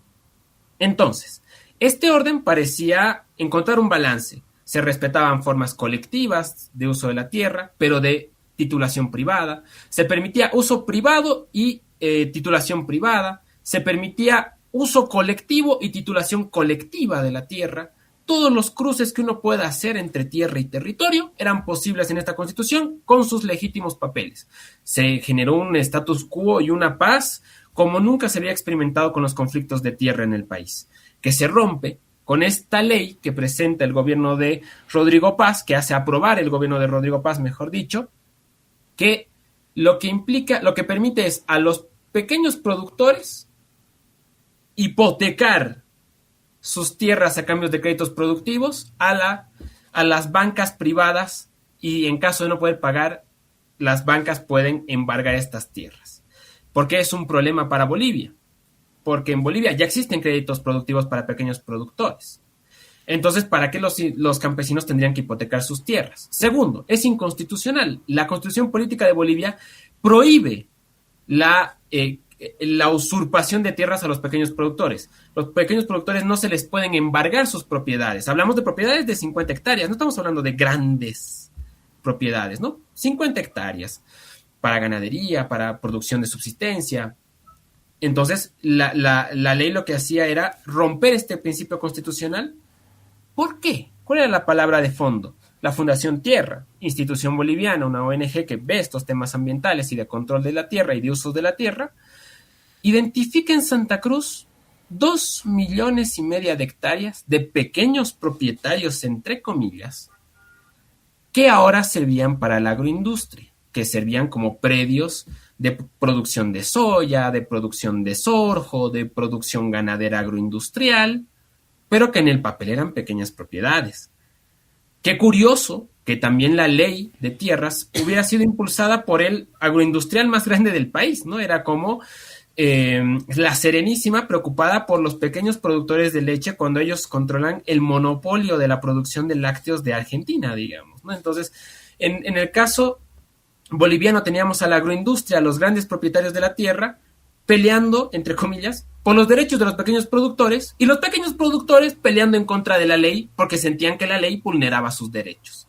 Entonces, este orden parecía encontrar un balance. Se respetaban formas colectivas de uso de la tierra, pero de titulación privada. Se permitía uso privado y titulación privada. Se permitía uso colectivo y titulación colectiva de la tierra. Todos los cruces que uno pueda hacer entre tierra y territorio eran posibles en esta Constitución con sus legítimos papeles. Se generó un status quo y una paz como nunca se había experimentado con los conflictos de tierra en el país, que se rompe con esta ley que presenta el gobierno de Rodrigo Paz, que hace aprobar el gobierno de Rodrigo Paz, mejor dicho, que lo que permite es a los pequeños productores hipotecar sus tierras a cambio de créditos productivos a las bancas privadas, y en caso de no poder pagar, las bancas pueden embargar estas tierras. ¿Por qué es un problema para Bolivia? Porque en Bolivia ya existen créditos productivos para pequeños productores. Entonces, ¿para qué los campesinos tendrían que hipotecar sus tierras? Segundo, es inconstitucional. La Constitución Política de Bolivia prohíbe la usurpación de tierras a los pequeños productores. Los pequeños productores no se les pueden embargar sus propiedades. Hablamos de propiedades de 50 hectáreas, no estamos hablando de grandes propiedades, ¿no? 50 hectáreas para ganadería, para producción de subsistencia. Entonces, la ley lo que hacía era romper este principio constitucional. ¿Por qué? ¿Cuál era la palabra de fondo? La Fundación Tierra, institución boliviana, una ONG que ve estos temas ambientales y de control de la tierra y de usos de la tierra, identifica en Santa Cruz 2,5 millones de hectáreas de pequeños propietarios, entre comillas, que ahora servían para la agroindustria, que servían como predios de producción de soya, de producción de sorgo, de producción ganadera agroindustrial, pero que en el papel eran pequeñas propiedades. Qué curioso que también la ley de tierras hubiera sido impulsada por el agroindustrial más grande del país, ¿no? Era como la Serenísima preocupada por los pequeños productores de leche cuando ellos controlan el monopolio de la producción de lácteos de Argentina, digamos, ¿no? Entonces, en el caso boliviano teníamos a la agroindustria, a los grandes propietarios de la tierra, peleando, entre comillas, por los derechos de los pequeños productores, y los pequeños productores peleando en contra de la ley porque sentían que la ley vulneraba sus derechos.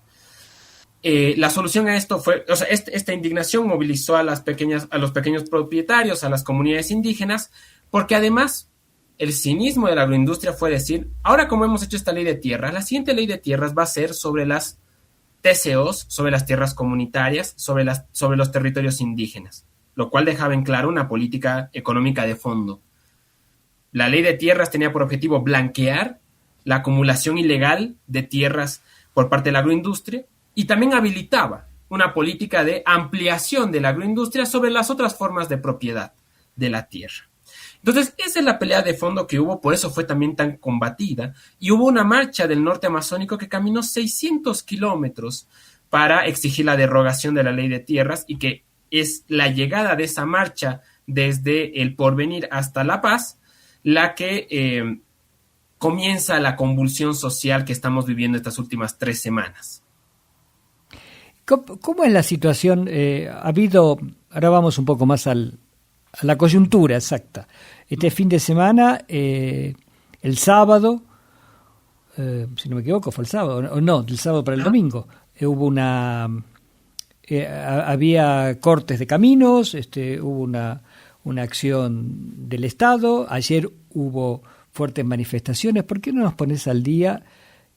La solución a esto fue, o sea, esta indignación movilizó a los pequeños propietarios, a las comunidades indígenas, porque además el cinismo de la agroindustria fue decir, ahora como hemos hecho esta ley de tierras, la siguiente ley de tierras va a ser sobre las TCOs sobre las tierras comunitarias, sobre los territorios indígenas, lo cual dejaba en claro una política económica de fondo. La ley de tierras tenía por objetivo blanquear la acumulación ilegal de tierras por parte de la agroindustria y también habilitaba una política de ampliación de la agroindustria sobre las otras formas de propiedad de la tierra. Entonces, esa es la pelea de fondo que hubo, por eso fue también tan combatida, y hubo una marcha del norte amazónico que caminó 600 kilómetros para exigir la derogación de la ley de tierras, y que es la llegada de esa marcha desde el Porvenir hasta La Paz la que comienza la convulsión social que estamos viviendo estas últimas 3 semanas. ¿Cómo es la situación? Ha habido, ahora vamos un poco más a la coyuntura exacta. Este fin de semana, el sábado, si no me equivoco, fue el sábado, o no, del sábado para el domingo, hubo había cortes de caminos, hubo una acción del Estado, ayer hubo fuertes manifestaciones. ¿Por qué no nos pones al día,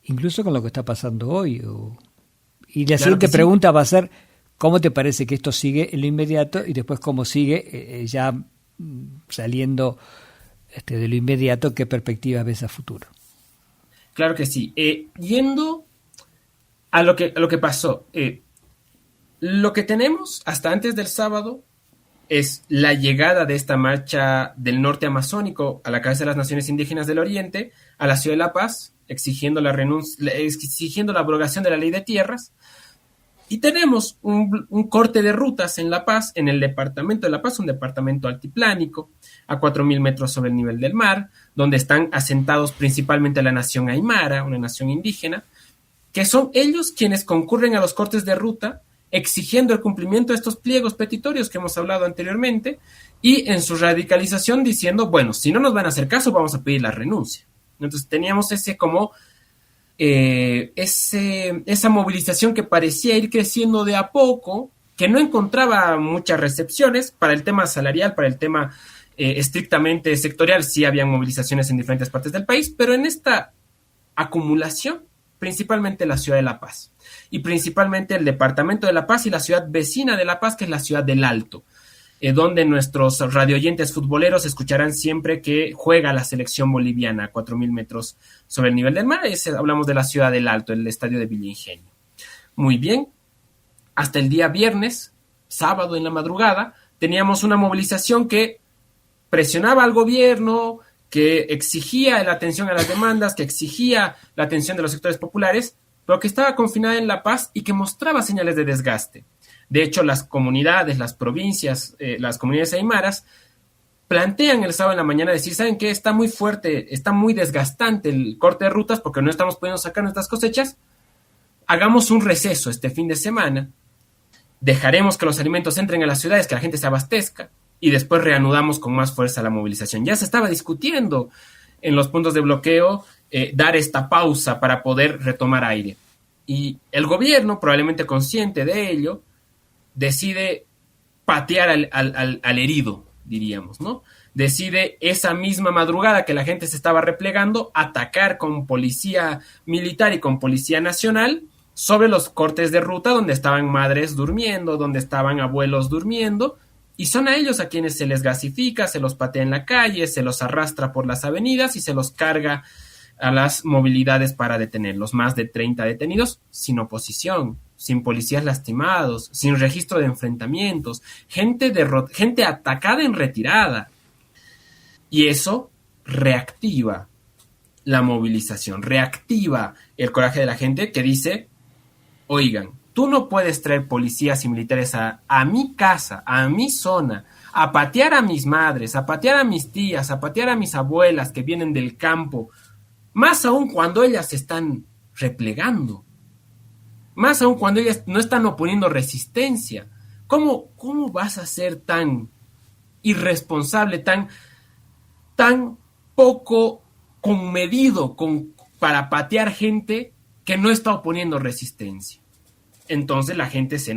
incluso con lo que está pasando hoy? Y la siguiente pregunta va a ser, ¿cómo te parece que esto sigue en lo inmediato y después cómo sigue ya saliendo de lo inmediato? ¿Qué perspectivas ves a futuro? Claro que sí. Yendo a lo que pasó, lo que tenemos hasta antes del sábado es la llegada de esta marcha del norte amazónico a la cabeza de las naciones indígenas del Oriente a la ciudad de La Paz, exigiendo la abrogación de la ley de tierras. Y tenemos un corte de rutas en La Paz, en el departamento de La Paz, un departamento altiplánico, a 4.000 metros sobre el nivel del mar, donde están asentados principalmente la nación aymara, una nación indígena, que son ellos quienes concurren a los cortes de ruta, exigiendo el cumplimiento de estos pliegos petitorios que hemos hablado anteriormente, y en su radicalización diciendo, bueno, si no nos van a hacer caso, vamos a pedir la renuncia. Entonces teníamos esa movilización que parecía ir creciendo de a poco, que no encontraba muchas recepciones. Para el tema salarial, para el tema estrictamente sectorial, sí habían movilizaciones en diferentes partes del país, pero en esta acumulación, principalmente la ciudad de La Paz, y principalmente el departamento de La Paz y la ciudad vecina de La Paz, que es la ciudad del Alto, donde nuestros radioyentes futboleros escucharán siempre que juega la selección boliviana a 4.000 metros sobre el nivel del mar. Hablamos de la ciudad del Alto, el estadio de Villa Ingenio. Muy bien, hasta el día viernes, sábado en la madrugada, teníamos una movilización que presionaba al gobierno, que exigía la atención a las demandas, que exigía la atención de los sectores populares, pero que estaba confinada en La Paz y que mostraba señales de desgaste. De hecho, las comunidades, las provincias, las comunidades aymaras plantean el sábado en la mañana decir, ¿saben qué? Está muy fuerte, está muy desgastante el corte de rutas porque no estamos pudiendo sacar nuestras cosechas. Hagamos un receso este fin de semana, dejaremos que los alimentos entren a las ciudades, que la gente se abastezca, y después reanudamos con más fuerza la movilización. Ya se estaba discutiendo en los puntos de bloqueo dar esta pausa para poder retomar aire. Y el gobierno, probablemente consciente de ello, decide patear al herido, diríamos, ¿no? Decide esa misma madrugada que la gente se estaba replegando, atacar con policía militar y con policía nacional sobre los cortes de ruta donde estaban madres durmiendo, donde estaban abuelos durmiendo, y son a ellos a quienes se les gasifica, se los patea en la calle, se los arrastra por las avenidas y se los carga a las movilidades para detenerlos. Más de 30 detenidos sin oposición, sin policías lastimados, sin registro de enfrentamientos, gente atacada en retirada. Y eso reactiva la movilización, reactiva el coraje de la gente que dice, oigan, tú no puedes traer policías y militares a mi casa, a mi zona, a patear a mis madres, a patear a mis tías, a patear a mis abuelas que vienen del campo, más aún cuando ellas se están replegando, más aún cuando ellas no están oponiendo resistencia. ¿Cómo vas a ser tan irresponsable, tan poco conmedido para patear gente que no está oponiendo resistencia? Entonces la gente se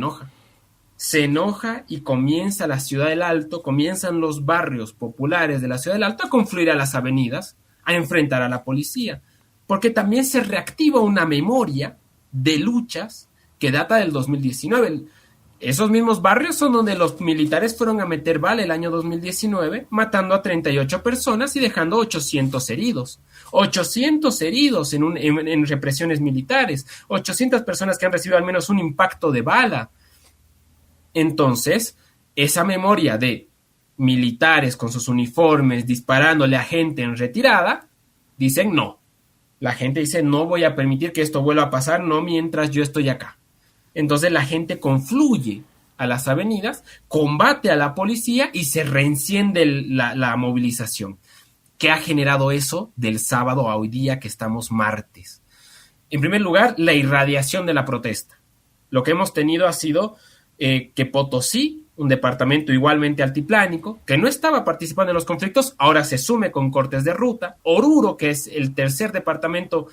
enoja y comienza la ciudad del Alto, comienzan los barrios populares de la ciudad del Alto a confluir a las avenidas, a enfrentar a la policía, porque también se reactiva una memoria de luchas que data del 2019. Esos mismos barrios son donde los militares fueron a meter bala el año 2019, matando a 38 personas y dejando 800 heridos. 800 heridos en represiones militares. 800 personas que han recibido al menos un impacto de bala. Entonces, esa memoria de militares con sus uniformes disparándole a gente en retirada, dicen no. La gente dice no voy a permitir que esto vuelva a pasar, no mientras yo estoy acá. Entonces la gente confluye a las avenidas, combate a la policía y se reenciende la movilización. ¿Qué ha generado eso del sábado a hoy día que estamos martes? En primer lugar, la irradiación de la protesta. Lo que hemos tenido ha sido que Potosí, un departamento igualmente altiplánico, que no estaba participando en los conflictos, ahora se sume con cortes de ruta. Oruro, que es el tercer departamento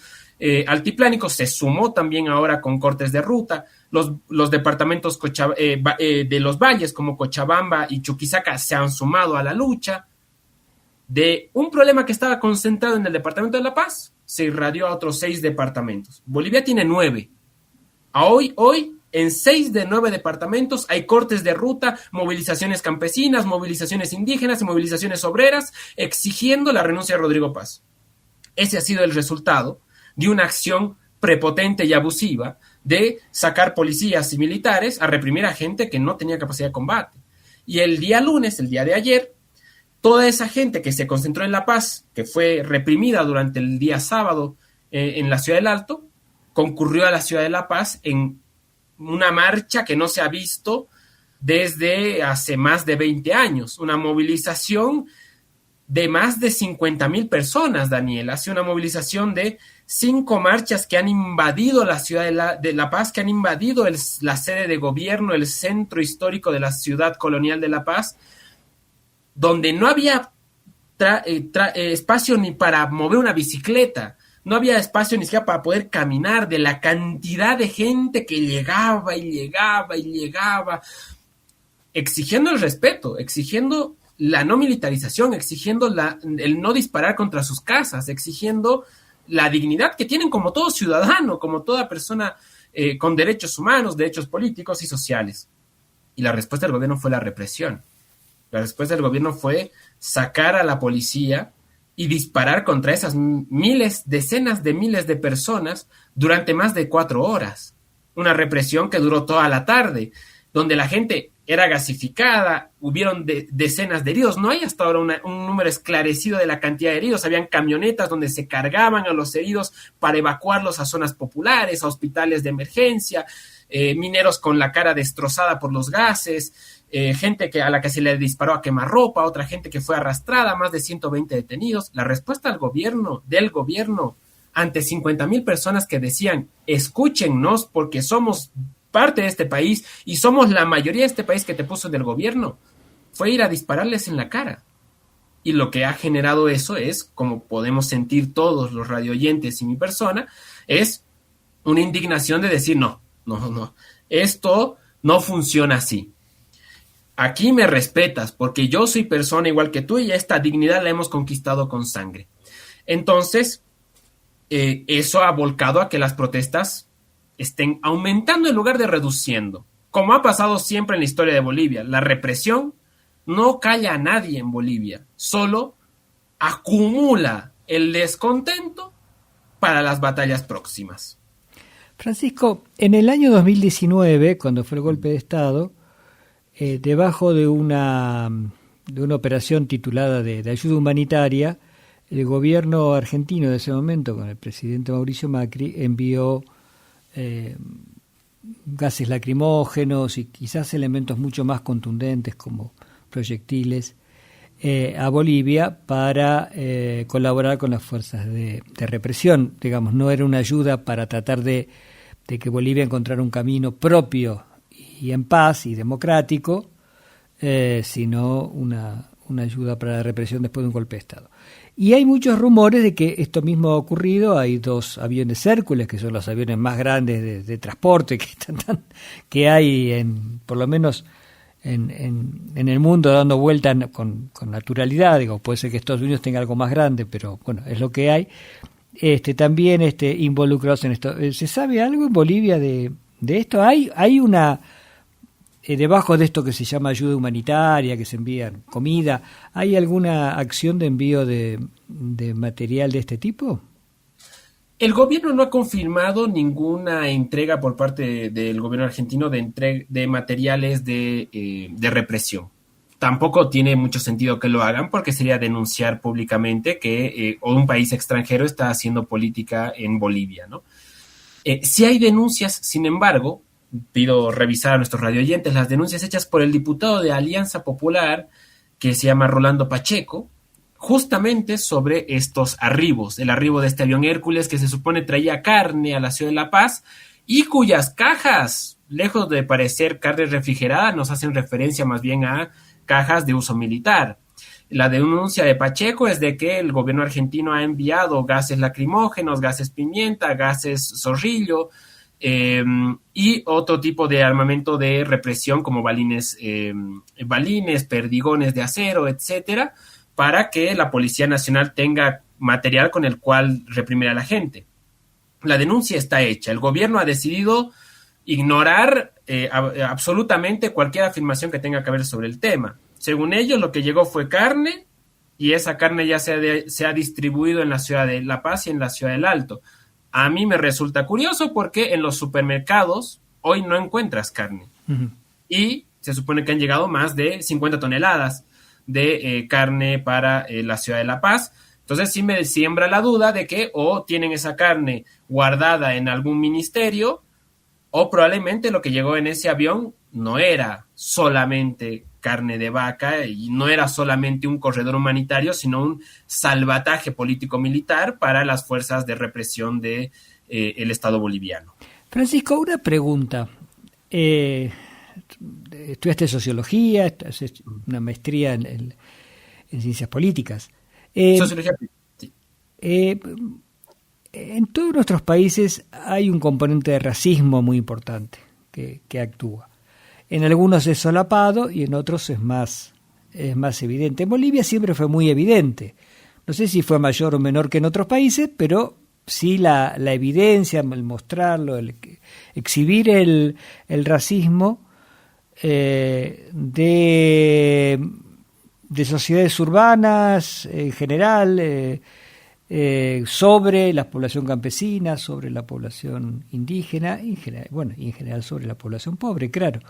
altiplánico, se sumó también ahora con cortes de ruta. Los departamentos de los valles como Cochabamba y Chuquisaca se han sumado a la lucha. De un problema que estaba concentrado en el departamento de La Paz, se irradió a otros 6 departamentos. Bolivia tiene 9. Hoy, en 6 de 9 departamentos hay cortes de ruta, movilizaciones campesinas, movilizaciones indígenas y movilizaciones obreras, exigiendo la renuncia de Rodrigo Paz. Ese ha sido el resultado de una acción prepotente y abusiva de sacar policías y militares a reprimir a gente que no tenía capacidad de combate. Y el día lunes, el día de ayer, toda esa gente que se concentró en La Paz, que fue reprimida durante el día sábado en la Ciudad del Alto, concurrió a la Ciudad de La Paz en una marcha que no se ha visto desde hace más de 20 años, una movilización de más de 50,000 personas, Daniel. Hace una movilización de 5 marchas que han invadido la ciudad de La Paz, que han invadido la sede de gobierno, el centro histórico de la ciudad colonial de La Paz, donde no había espacio ni para mover una bicicleta. No había espacio ni siquiera para poder caminar de la cantidad de gente que llegaba y llegaba y llegaba, exigiendo el respeto, exigiendo la no militarización, exigiendo el no disparar contra sus casas, exigiendo la dignidad que tienen como todo ciudadano, como toda persona con derechos humanos, derechos políticos y sociales. Y la respuesta del gobierno fue la represión. La respuesta del gobierno fue sacar a la policía y disparar contra esas decenas de miles de personas durante más de 4 horas. Una represión que duró toda la tarde, donde la gente era gasificada, hubieron decenas de heridos. No hay hasta ahora un número esclarecido de la cantidad de heridos. Habían camionetas donde se cargaban a los heridos para evacuarlos a zonas populares, a hospitales de emergencia, mineros con la cara destrozada por los gases, gente a la que se le disparó a quemarropa, otra gente que fue arrastrada, más de 120 detenidos. La respuesta del gobierno ante 50,000 personas que decían, escúchennos porque somos parte de este país y somos la mayoría de este país que te puso del gobierno, fue ir a dispararles en la cara. Y lo que ha generado eso es, como podemos sentir todos los radioyentes y mi persona, es una indignación de decir, no, esto no funciona así. Aquí me respetas porque yo soy persona igual que tú y esta dignidad la hemos conquistado con sangre. Entonces, eso ha volcado a que las protestas estén aumentando en lugar de reduciendo. Como ha pasado siempre en la historia de Bolivia, la represión no calla a nadie en Bolivia, solo acumula el descontento para las batallas próximas. Francisco, en el año 2019, cuando fue el golpe de Estado, debajo de una operación titulada de ayuda humanitaria, el gobierno argentino de ese momento, con el presidente Mauricio Macri, envió gases lacrimógenos y quizás elementos mucho más contundentes como proyectiles a Bolivia para colaborar con las fuerzas de represión. Digamos, no era una ayuda para tratar de que Bolivia encontrara un camino propio y en paz y democrático, sino una ayuda para la represión después de un golpe de Estado. Y hay muchos rumores de que esto mismo ha ocurrido. Hay 2 aviones Hércules, que son los aviones más grandes de transporte que hay por lo menos en el mundo, dando vueltas con naturalidad. Digo, puede ser que Estados Unidos tenga algo más grande, pero bueno, es lo que hay. También involucrados en esto. ¿Se sabe algo en Bolivia de de esto? ¿Hay una, debajo de esto que se llama ayuda humanitaria, que se envía comida, ¿hay alguna acción de envío de material de este tipo? El gobierno no ha confirmado ninguna entrega por parte del gobierno argentino de materiales de represión. Tampoco tiene mucho sentido que lo hagan porque sería denunciar públicamente que un país extranjero está haciendo política en Bolivia, ¿no? Si hay denuncias, sin embargo, pido revisar a nuestros radioyentes las denuncias hechas por el diputado de Alianza Popular, que se llama Rolando Pacheco, justamente sobre estos arribos, el arribo de este avión Hércules que se supone traía carne a la ciudad de La Paz y cuyas cajas, lejos de parecer carne refrigerada, nos hacen referencia más bien a cajas de uso militar. La denuncia de Pacheco es de que el gobierno argentino ha enviado gases lacrimógenos, gases pimienta, gases zorrillo y otro tipo de armamento de represión como balines, perdigones de acero, etcétera, para que la Policía Nacional tenga material con el cual reprimir a la gente. La denuncia está hecha. El gobierno ha decidido ignorar absolutamente cualquier afirmación que tenga que ver sobre el tema. Según ellos, lo que llegó fue carne y esa carne ya se ha distribuido en la ciudad de La Paz y en la ciudad del Alto. A mí me resulta curioso porque en los supermercados hoy no encuentras carne. Uh-huh. Y se supone que han llegado más de 50 toneladas de carne para la ciudad de La Paz. Entonces sí me siembra la duda de que o tienen esa carne guardada en algún ministerio o probablemente lo que llegó en ese avión no era solamente carne de vaca y no era solamente un corredor humanitario, sino un salvataje político-militar para las fuerzas de represión de el Estado boliviano. Francisco, una pregunta. Estudiaste sociología, haces una maestría en ciencias políticas. Sociología, sí. En todos nuestros países hay un componente de racismo muy importante que actúa. En algunos es solapado y en otros es más evidente. En Bolivia siempre fue muy evidente. No sé si fue mayor o menor que en otros países, pero sí la evidencia, el mostrarlo, el exhibir el racismo de sociedades urbanas en general, sobre la población campesina, sobre la población indígena, y en general sobre la población pobre, claro.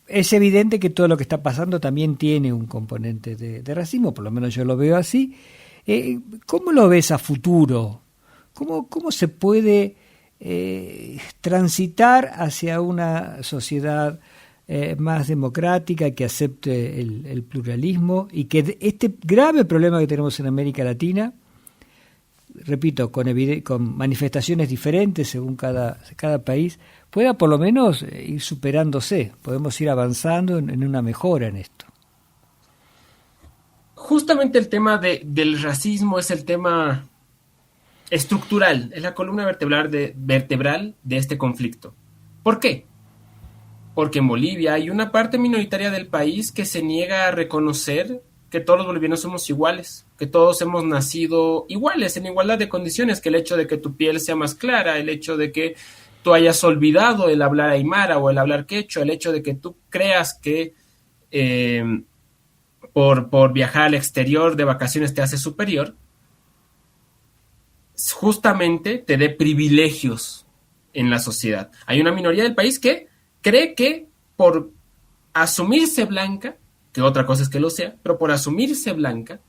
Es evidente que todo lo que está pasando también tiene un componente de racismo, por lo menos yo lo veo así. ¿Cómo lo ves a futuro? ¿Cómo se puede transitar hacia una sociedad más democrática, que acepte el pluralismo y que este grave problema que tenemos en América Latina, repito, con manifestaciones diferentes según cada país, pueda por lo menos ir superándose? Podemos ir avanzando en una mejora en esto. Justamente el tema del racismo es el tema estructural, es la columna vertebral de este conflicto. ¿Por qué? Porque en Bolivia hay una parte minoritaria del país que se niega a reconocer que todos los bolivianos somos iguales, que todos hemos nacido iguales, en igualdad de condiciones, que el hecho de que tu piel sea más clara, el hecho de que tú hayas olvidado el hablar aymara o el hablar quechua, el hecho de que tú creas que por viajar al exterior de vacaciones te hace superior, justamente te dé privilegios en la sociedad. Hay una minoría del país que cree que por asumirse blanca, que otra cosa es que lo sea, pero por asumirse blanca,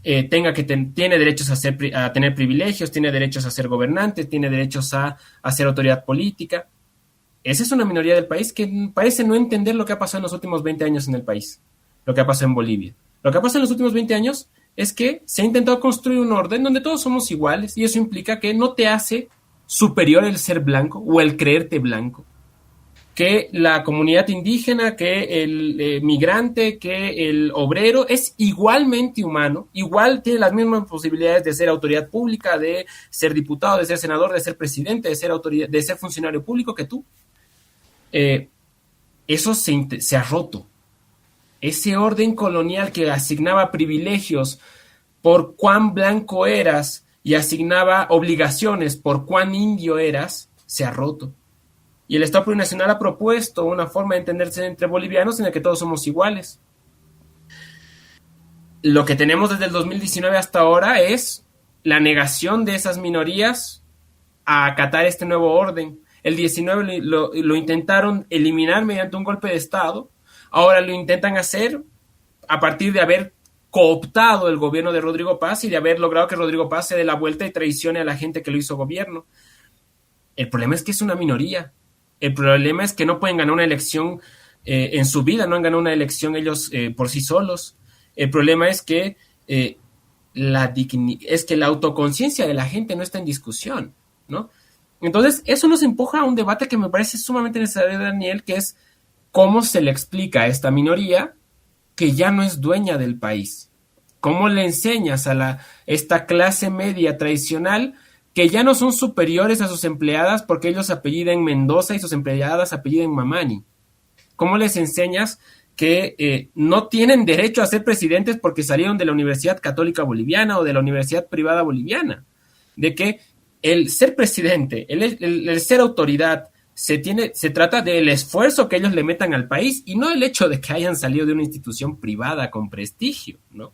tiene derechos a tener privilegios, tiene derechos a ser gobernante, tiene derechos a ser autoridad política. Esa es una minoría del país que parece no entender lo que ha pasado en los últimos 20 años en el país, lo que ha pasado en Bolivia. Lo que ha pasado en los últimos 20 años es que se ha intentado construir un orden donde todos somos iguales y eso implica que no te hace superior el ser blanco o el creerte blanco, que la comunidad indígena, que el migrante, que el obrero es igualmente humano, igual tiene las mismas posibilidades de ser autoridad pública, de ser diputado, de ser senador, de ser presidente, de ser funcionario público que tú. Eso se ha roto. Ese orden colonial que asignaba privilegios por cuán blanco eras y asignaba obligaciones por cuán indio eras, se ha roto. Y el Estado plurinacional ha propuesto una forma de entenderse entre bolivianos en la que todos somos iguales. Lo que tenemos desde el 2019 hasta ahora es la negación de esas minorías a acatar este nuevo orden. El 19 lo intentaron eliminar mediante un golpe de Estado. Ahora lo intentan hacer a partir de haber cooptado el gobierno de Rodrigo Paz y de haber logrado que Rodrigo Paz se dé la vuelta y traicione a la gente que lo hizo gobierno. El problema es que es una minoría. El problema es que no pueden ganar una elección en su vida, no han ganado una elección ellos por sí solos. El problema es que la autoconciencia de la gente no está en discusión, ¿no? Entonces, eso nos empuja a un debate que me parece sumamente necesario, Daniel, que es cómo se le explica a esta minoría que ya no es dueña del país. ¿Cómo le enseñas a esta clase media tradicional que ya no son superiores a sus empleadas porque ellos apelliden Mendoza y sus empleadas apelliden Mamani? ¿Cómo les enseñas que no tienen derecho a ser presidentes porque salieron de la Universidad Católica Boliviana o de la Universidad Privada Boliviana? De que el ser presidente, el ser autoridad, se trata del esfuerzo que ellos le metan al país y no el hecho de que hayan salido de una institución privada con prestigio, ¿no?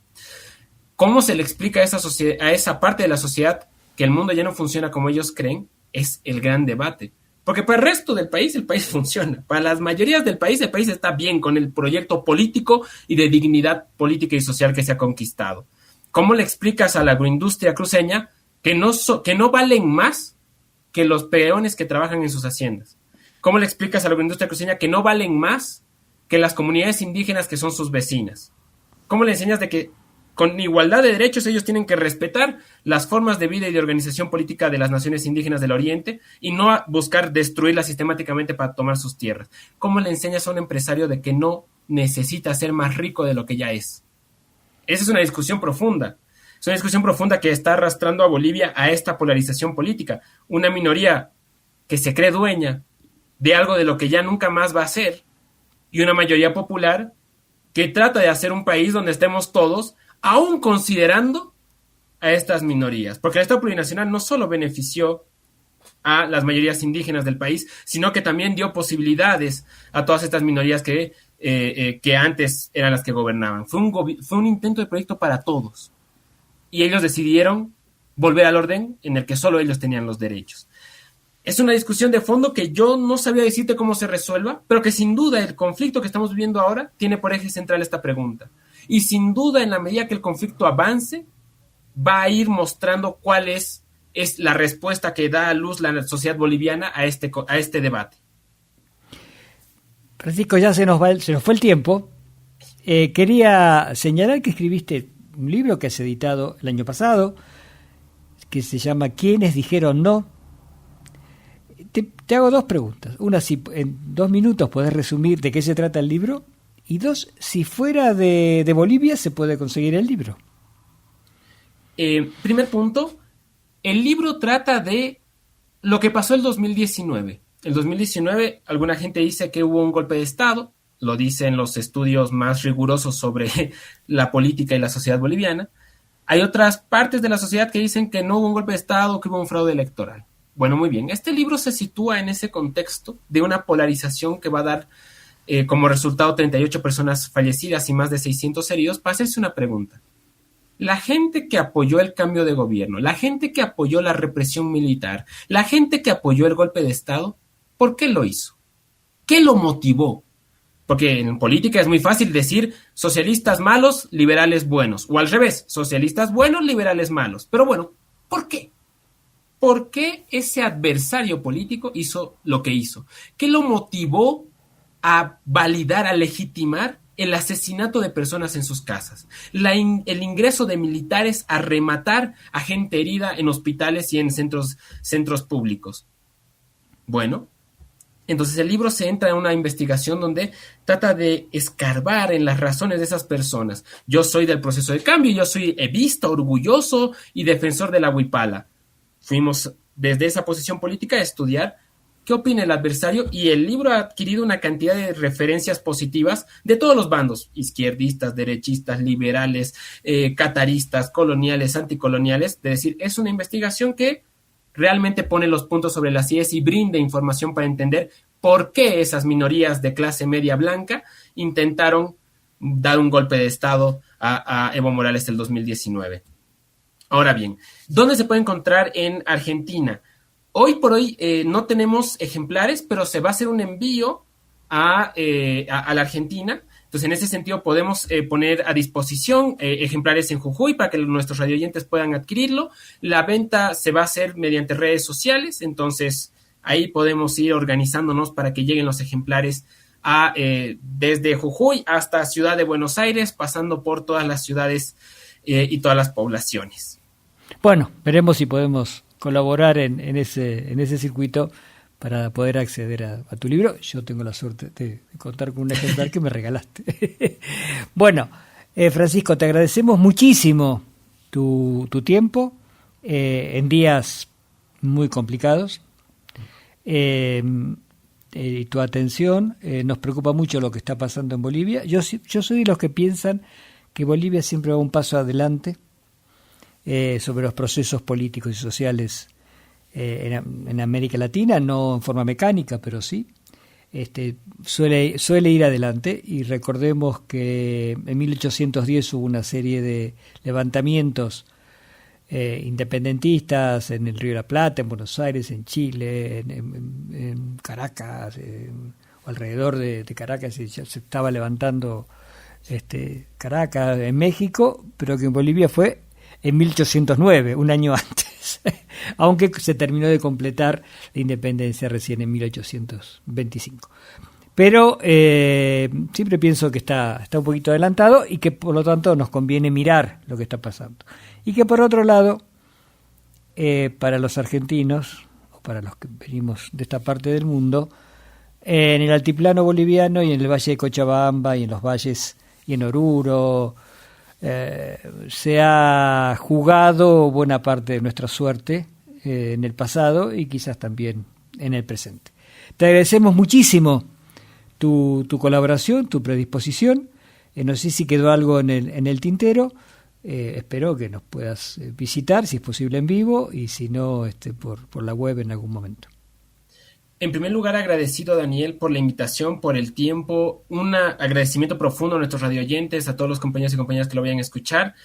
¿Cómo se le explica a esa parte de la sociedad que el mundo ya no funciona como ellos creen? Es el gran debate. Porque para el resto del país, el país funciona. Para las mayorías del país, el país está bien con el proyecto político y de dignidad política y social que se ha conquistado. ¿Cómo le explicas a la agroindustria cruceña que no valen más que los peones que trabajan en sus haciendas? ¿Cómo le explicas a la agroindustria cruceña que no valen más que las comunidades indígenas que son sus vecinas? ¿Cómo le enseñas de que con igualdad de derechos ellos tienen que respetar las formas de vida y de organización política de las naciones indígenas del Oriente y no buscar destruirlas sistemáticamente para tomar sus tierras? ¿Cómo le enseñas a un empresario de que no necesita ser más rico de lo que ya es? Esa es una discusión profunda. Es una discusión profunda que está arrastrando a Bolivia a esta polarización política. Una minoría que se cree dueña de algo de lo que ya nunca más va a ser y una mayoría popular que trata de hacer un país donde estemos todos, aún considerando a estas minorías. Porque el Estado plurinacional no solo benefició a las mayorías indígenas del país, sino que también dio posibilidades a todas estas minorías que antes eran las que gobernaban. Fue un intento de proyecto para todos. Y ellos decidieron volver al orden en el que solo ellos tenían los derechos. Es una discusión de fondo que yo no sabía decirte cómo se resuelva, pero que sin duda el conflicto que estamos viviendo ahora tiene por eje central esta pregunta. Y sin duda, en la medida que el conflicto avance, va a ir mostrando cuál es la respuesta que da a luz la sociedad boliviana a este debate. Francisco, ya se nos fue el tiempo. Quería señalar que escribiste un libro que has editado el año pasado, que se llama ¿Quiénes dijeron no? Te hago dos preguntas. Una, si en 2 minutos podés resumir de qué se trata el libro. Y 2, si fuera de Bolivia se puede conseguir el libro. Primer punto, el libro trata de lo que pasó el 2019. El 2019, alguna gente dice que hubo un golpe de Estado, lo dicen los estudios más rigurosos sobre la política y la sociedad boliviana. Hay otras partes de la sociedad que dicen que no hubo un golpe de Estado, que hubo un fraude electoral. Bueno, muy bien. Este libro se sitúa en ese contexto de una polarización que va a dar como resultado 38 personas fallecidas y más de 600 heridos, para hacerse una pregunta. La gente que apoyó el cambio de gobierno, la gente que apoyó la represión militar, la gente que apoyó el golpe de Estado, ¿por qué lo hizo? ¿Qué lo motivó? Porque en política es muy fácil decir socialistas malos, liberales buenos, o al revés, socialistas buenos, liberales malos. Pero bueno, ¿por qué? ¿Por qué ese adversario político hizo lo que hizo? ¿Qué lo motivó a validar, a legitimar el asesinato de personas en sus casas, el ingreso de militares a rematar a gente herida en hospitales y en centros públicos? Bueno, entonces el libro se entra en una investigación donde trata de escarbar en las razones de esas personas. Yo soy del proceso de cambio, yo soy evista, orgulloso y defensor de la huipala. Fuimos desde esa posición política a estudiar qué opina el adversario, y el libro ha adquirido una cantidad de referencias positivas de todos los bandos, izquierdistas, derechistas, liberales, cataristas, coloniales, anticoloniales. Es decir, es una investigación que realmente pone los puntos sobre las IES y brinda información para entender por qué esas minorías de clase media blanca intentaron dar un golpe de Estado a Evo Morales el 2019. Ahora bien, ¿dónde se puede encontrar en Argentina? Hoy por hoy no tenemos ejemplares, pero se va a hacer un envío a la Argentina. Entonces, en ese sentido, podemos poner a disposición ejemplares en Jujuy para que nuestros radioyentes puedan adquirirlo. La venta se va a hacer mediante redes sociales, entonces ahí podemos ir organizándonos para que lleguen los ejemplares desde Jujuy hasta Ciudad de Buenos Aires, pasando por todas las ciudades y todas las poblaciones. Bueno, veremos si podemos colaborar en ese circuito para poder acceder a tu libro. Yo tengo la suerte de contar con un ejemplar que me regalaste. Bueno, Francisco, te agradecemos muchísimo tu tiempo en días muy complicados y tu atención. Nos preocupa mucho lo que está pasando en Bolivia. Yo soy de los que piensan que Bolivia siempre va un paso adelante sobre los procesos políticos y sociales en América Latina, no en forma mecánica, pero sí. Suele ir adelante, y recordemos que en 1810 hubo una serie de levantamientos independentistas en el Río de la Plata, en Buenos Aires, en Chile, en Caracas, o alrededor de Caracas ya se estaba levantando Caracas, en México, pero que en Bolivia fue en 1809, un año antes, aunque se terminó de completar la independencia recién en 1825. Pero siempre pienso que está un poquito adelantado y que por lo tanto nos conviene mirar lo que está pasando. Y que por otro lado, para los argentinos, o para los que venimos de esta parte del mundo, en el altiplano boliviano y en el valle de Cochabamba y en los valles y en Oruro, se ha jugado buena parte de nuestra suerte en el pasado y quizás también en el presente. Te agradecemos muchísimo tu colaboración, tu predisposición. No sé si quedó algo en el tintero. Espero que nos puedas visitar, si es posible en vivo, y si no, por la web en algún momento. En primer lugar, agradecido, Daniel, por la invitación, por el tiempo. Un agradecimiento profundo a nuestros radioyentes, a todos los compañeros y compañeras que lo vayan a escuchar.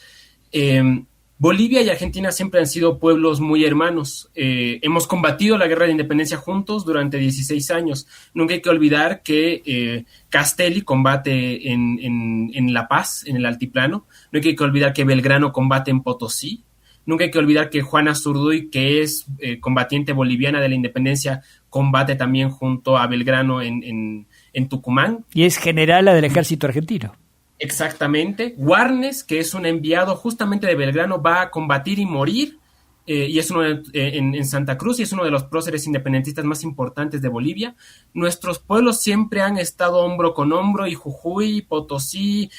Bolivia y Argentina siempre han sido pueblos muy hermanos. Hemos combatido la guerra de independencia juntos durante 16 años. Nunca hay que olvidar que Castelli combate en La Paz, en el altiplano. Nunca hay que olvidar que Belgrano combate en Potosí. Nunca hay que olvidar que Juana Zurduy, que es combatiente boliviana de la independencia, combate también junto a Belgrano en Tucumán. Y es generala del ejército argentino. Exactamente. Warnes, que es un enviado justamente de Belgrano, va a combatir y morir, y es uno en Santa Cruz, y es uno de los próceres independentistas más importantes de Bolivia. Nuestros pueblos siempre han estado hombro con hombro, y Jujuy, Potosí,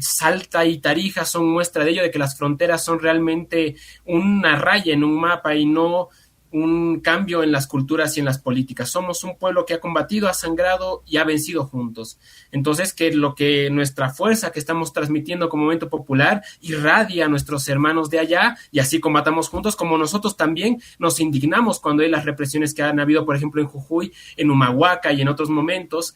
Salta y Tarija son muestra de ello, de que las fronteras son realmente una raya en un mapa y no un cambio en las culturas y en las políticas. Somos un pueblo que ha combatido, ha sangrado y ha vencido juntos. Entonces, que nuestra fuerza que estamos transmitiendo como Movimiento Popular irradia a nuestros hermanos de allá, y así combatamos juntos, como nosotros también nos indignamos cuando hay las represiones que han habido, por ejemplo, en Jujuy, en Humahuaca y en otros momentos,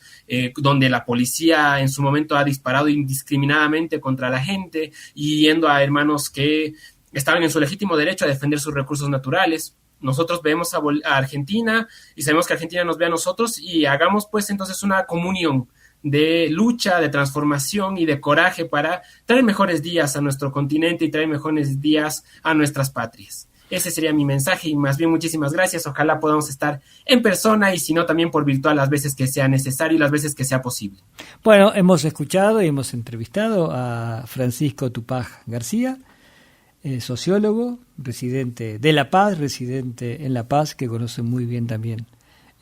donde la policía en su momento ha disparado indiscriminadamente contra la gente, y yendo a hermanos que estaban en su legítimo derecho a defender sus recursos naturales. Nosotros vemos a Argentina y sabemos que Argentina nos ve a nosotros, y hagamos pues entonces una comunión de lucha, de transformación y de coraje para traer mejores días a nuestro continente y traer mejores días a nuestras patrias. Ese sería mi mensaje, y más bien muchísimas gracias. Ojalá podamos estar en persona, y si no, también por virtual, las veces que sea necesario y las veces que sea posible. Bueno, hemos escuchado y hemos entrevistado a Francisco Tupaj García, sociólogo, residente de La Paz, residente en La Paz, que conoce muy bien también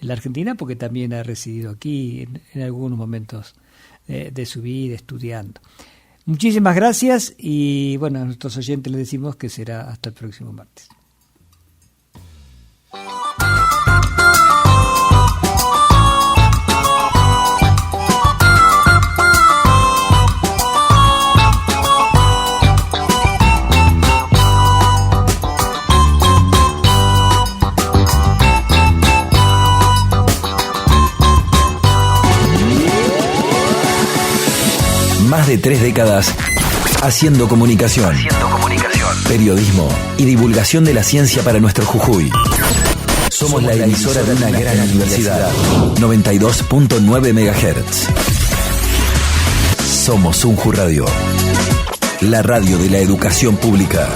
la Argentina, porque también ha residido aquí en algunos momentos de su vida estudiando. Muchísimas gracias, y bueno, a nuestros oyentes les decimos que será hasta el próximo martes. más de 3 décadas haciendo comunicación, periodismo y divulgación de la ciencia para nuestro Jujuy. Somos la emisora de una gran universidad. 92.9 MHz. Somos Unju Radio, la radio de la educación pública.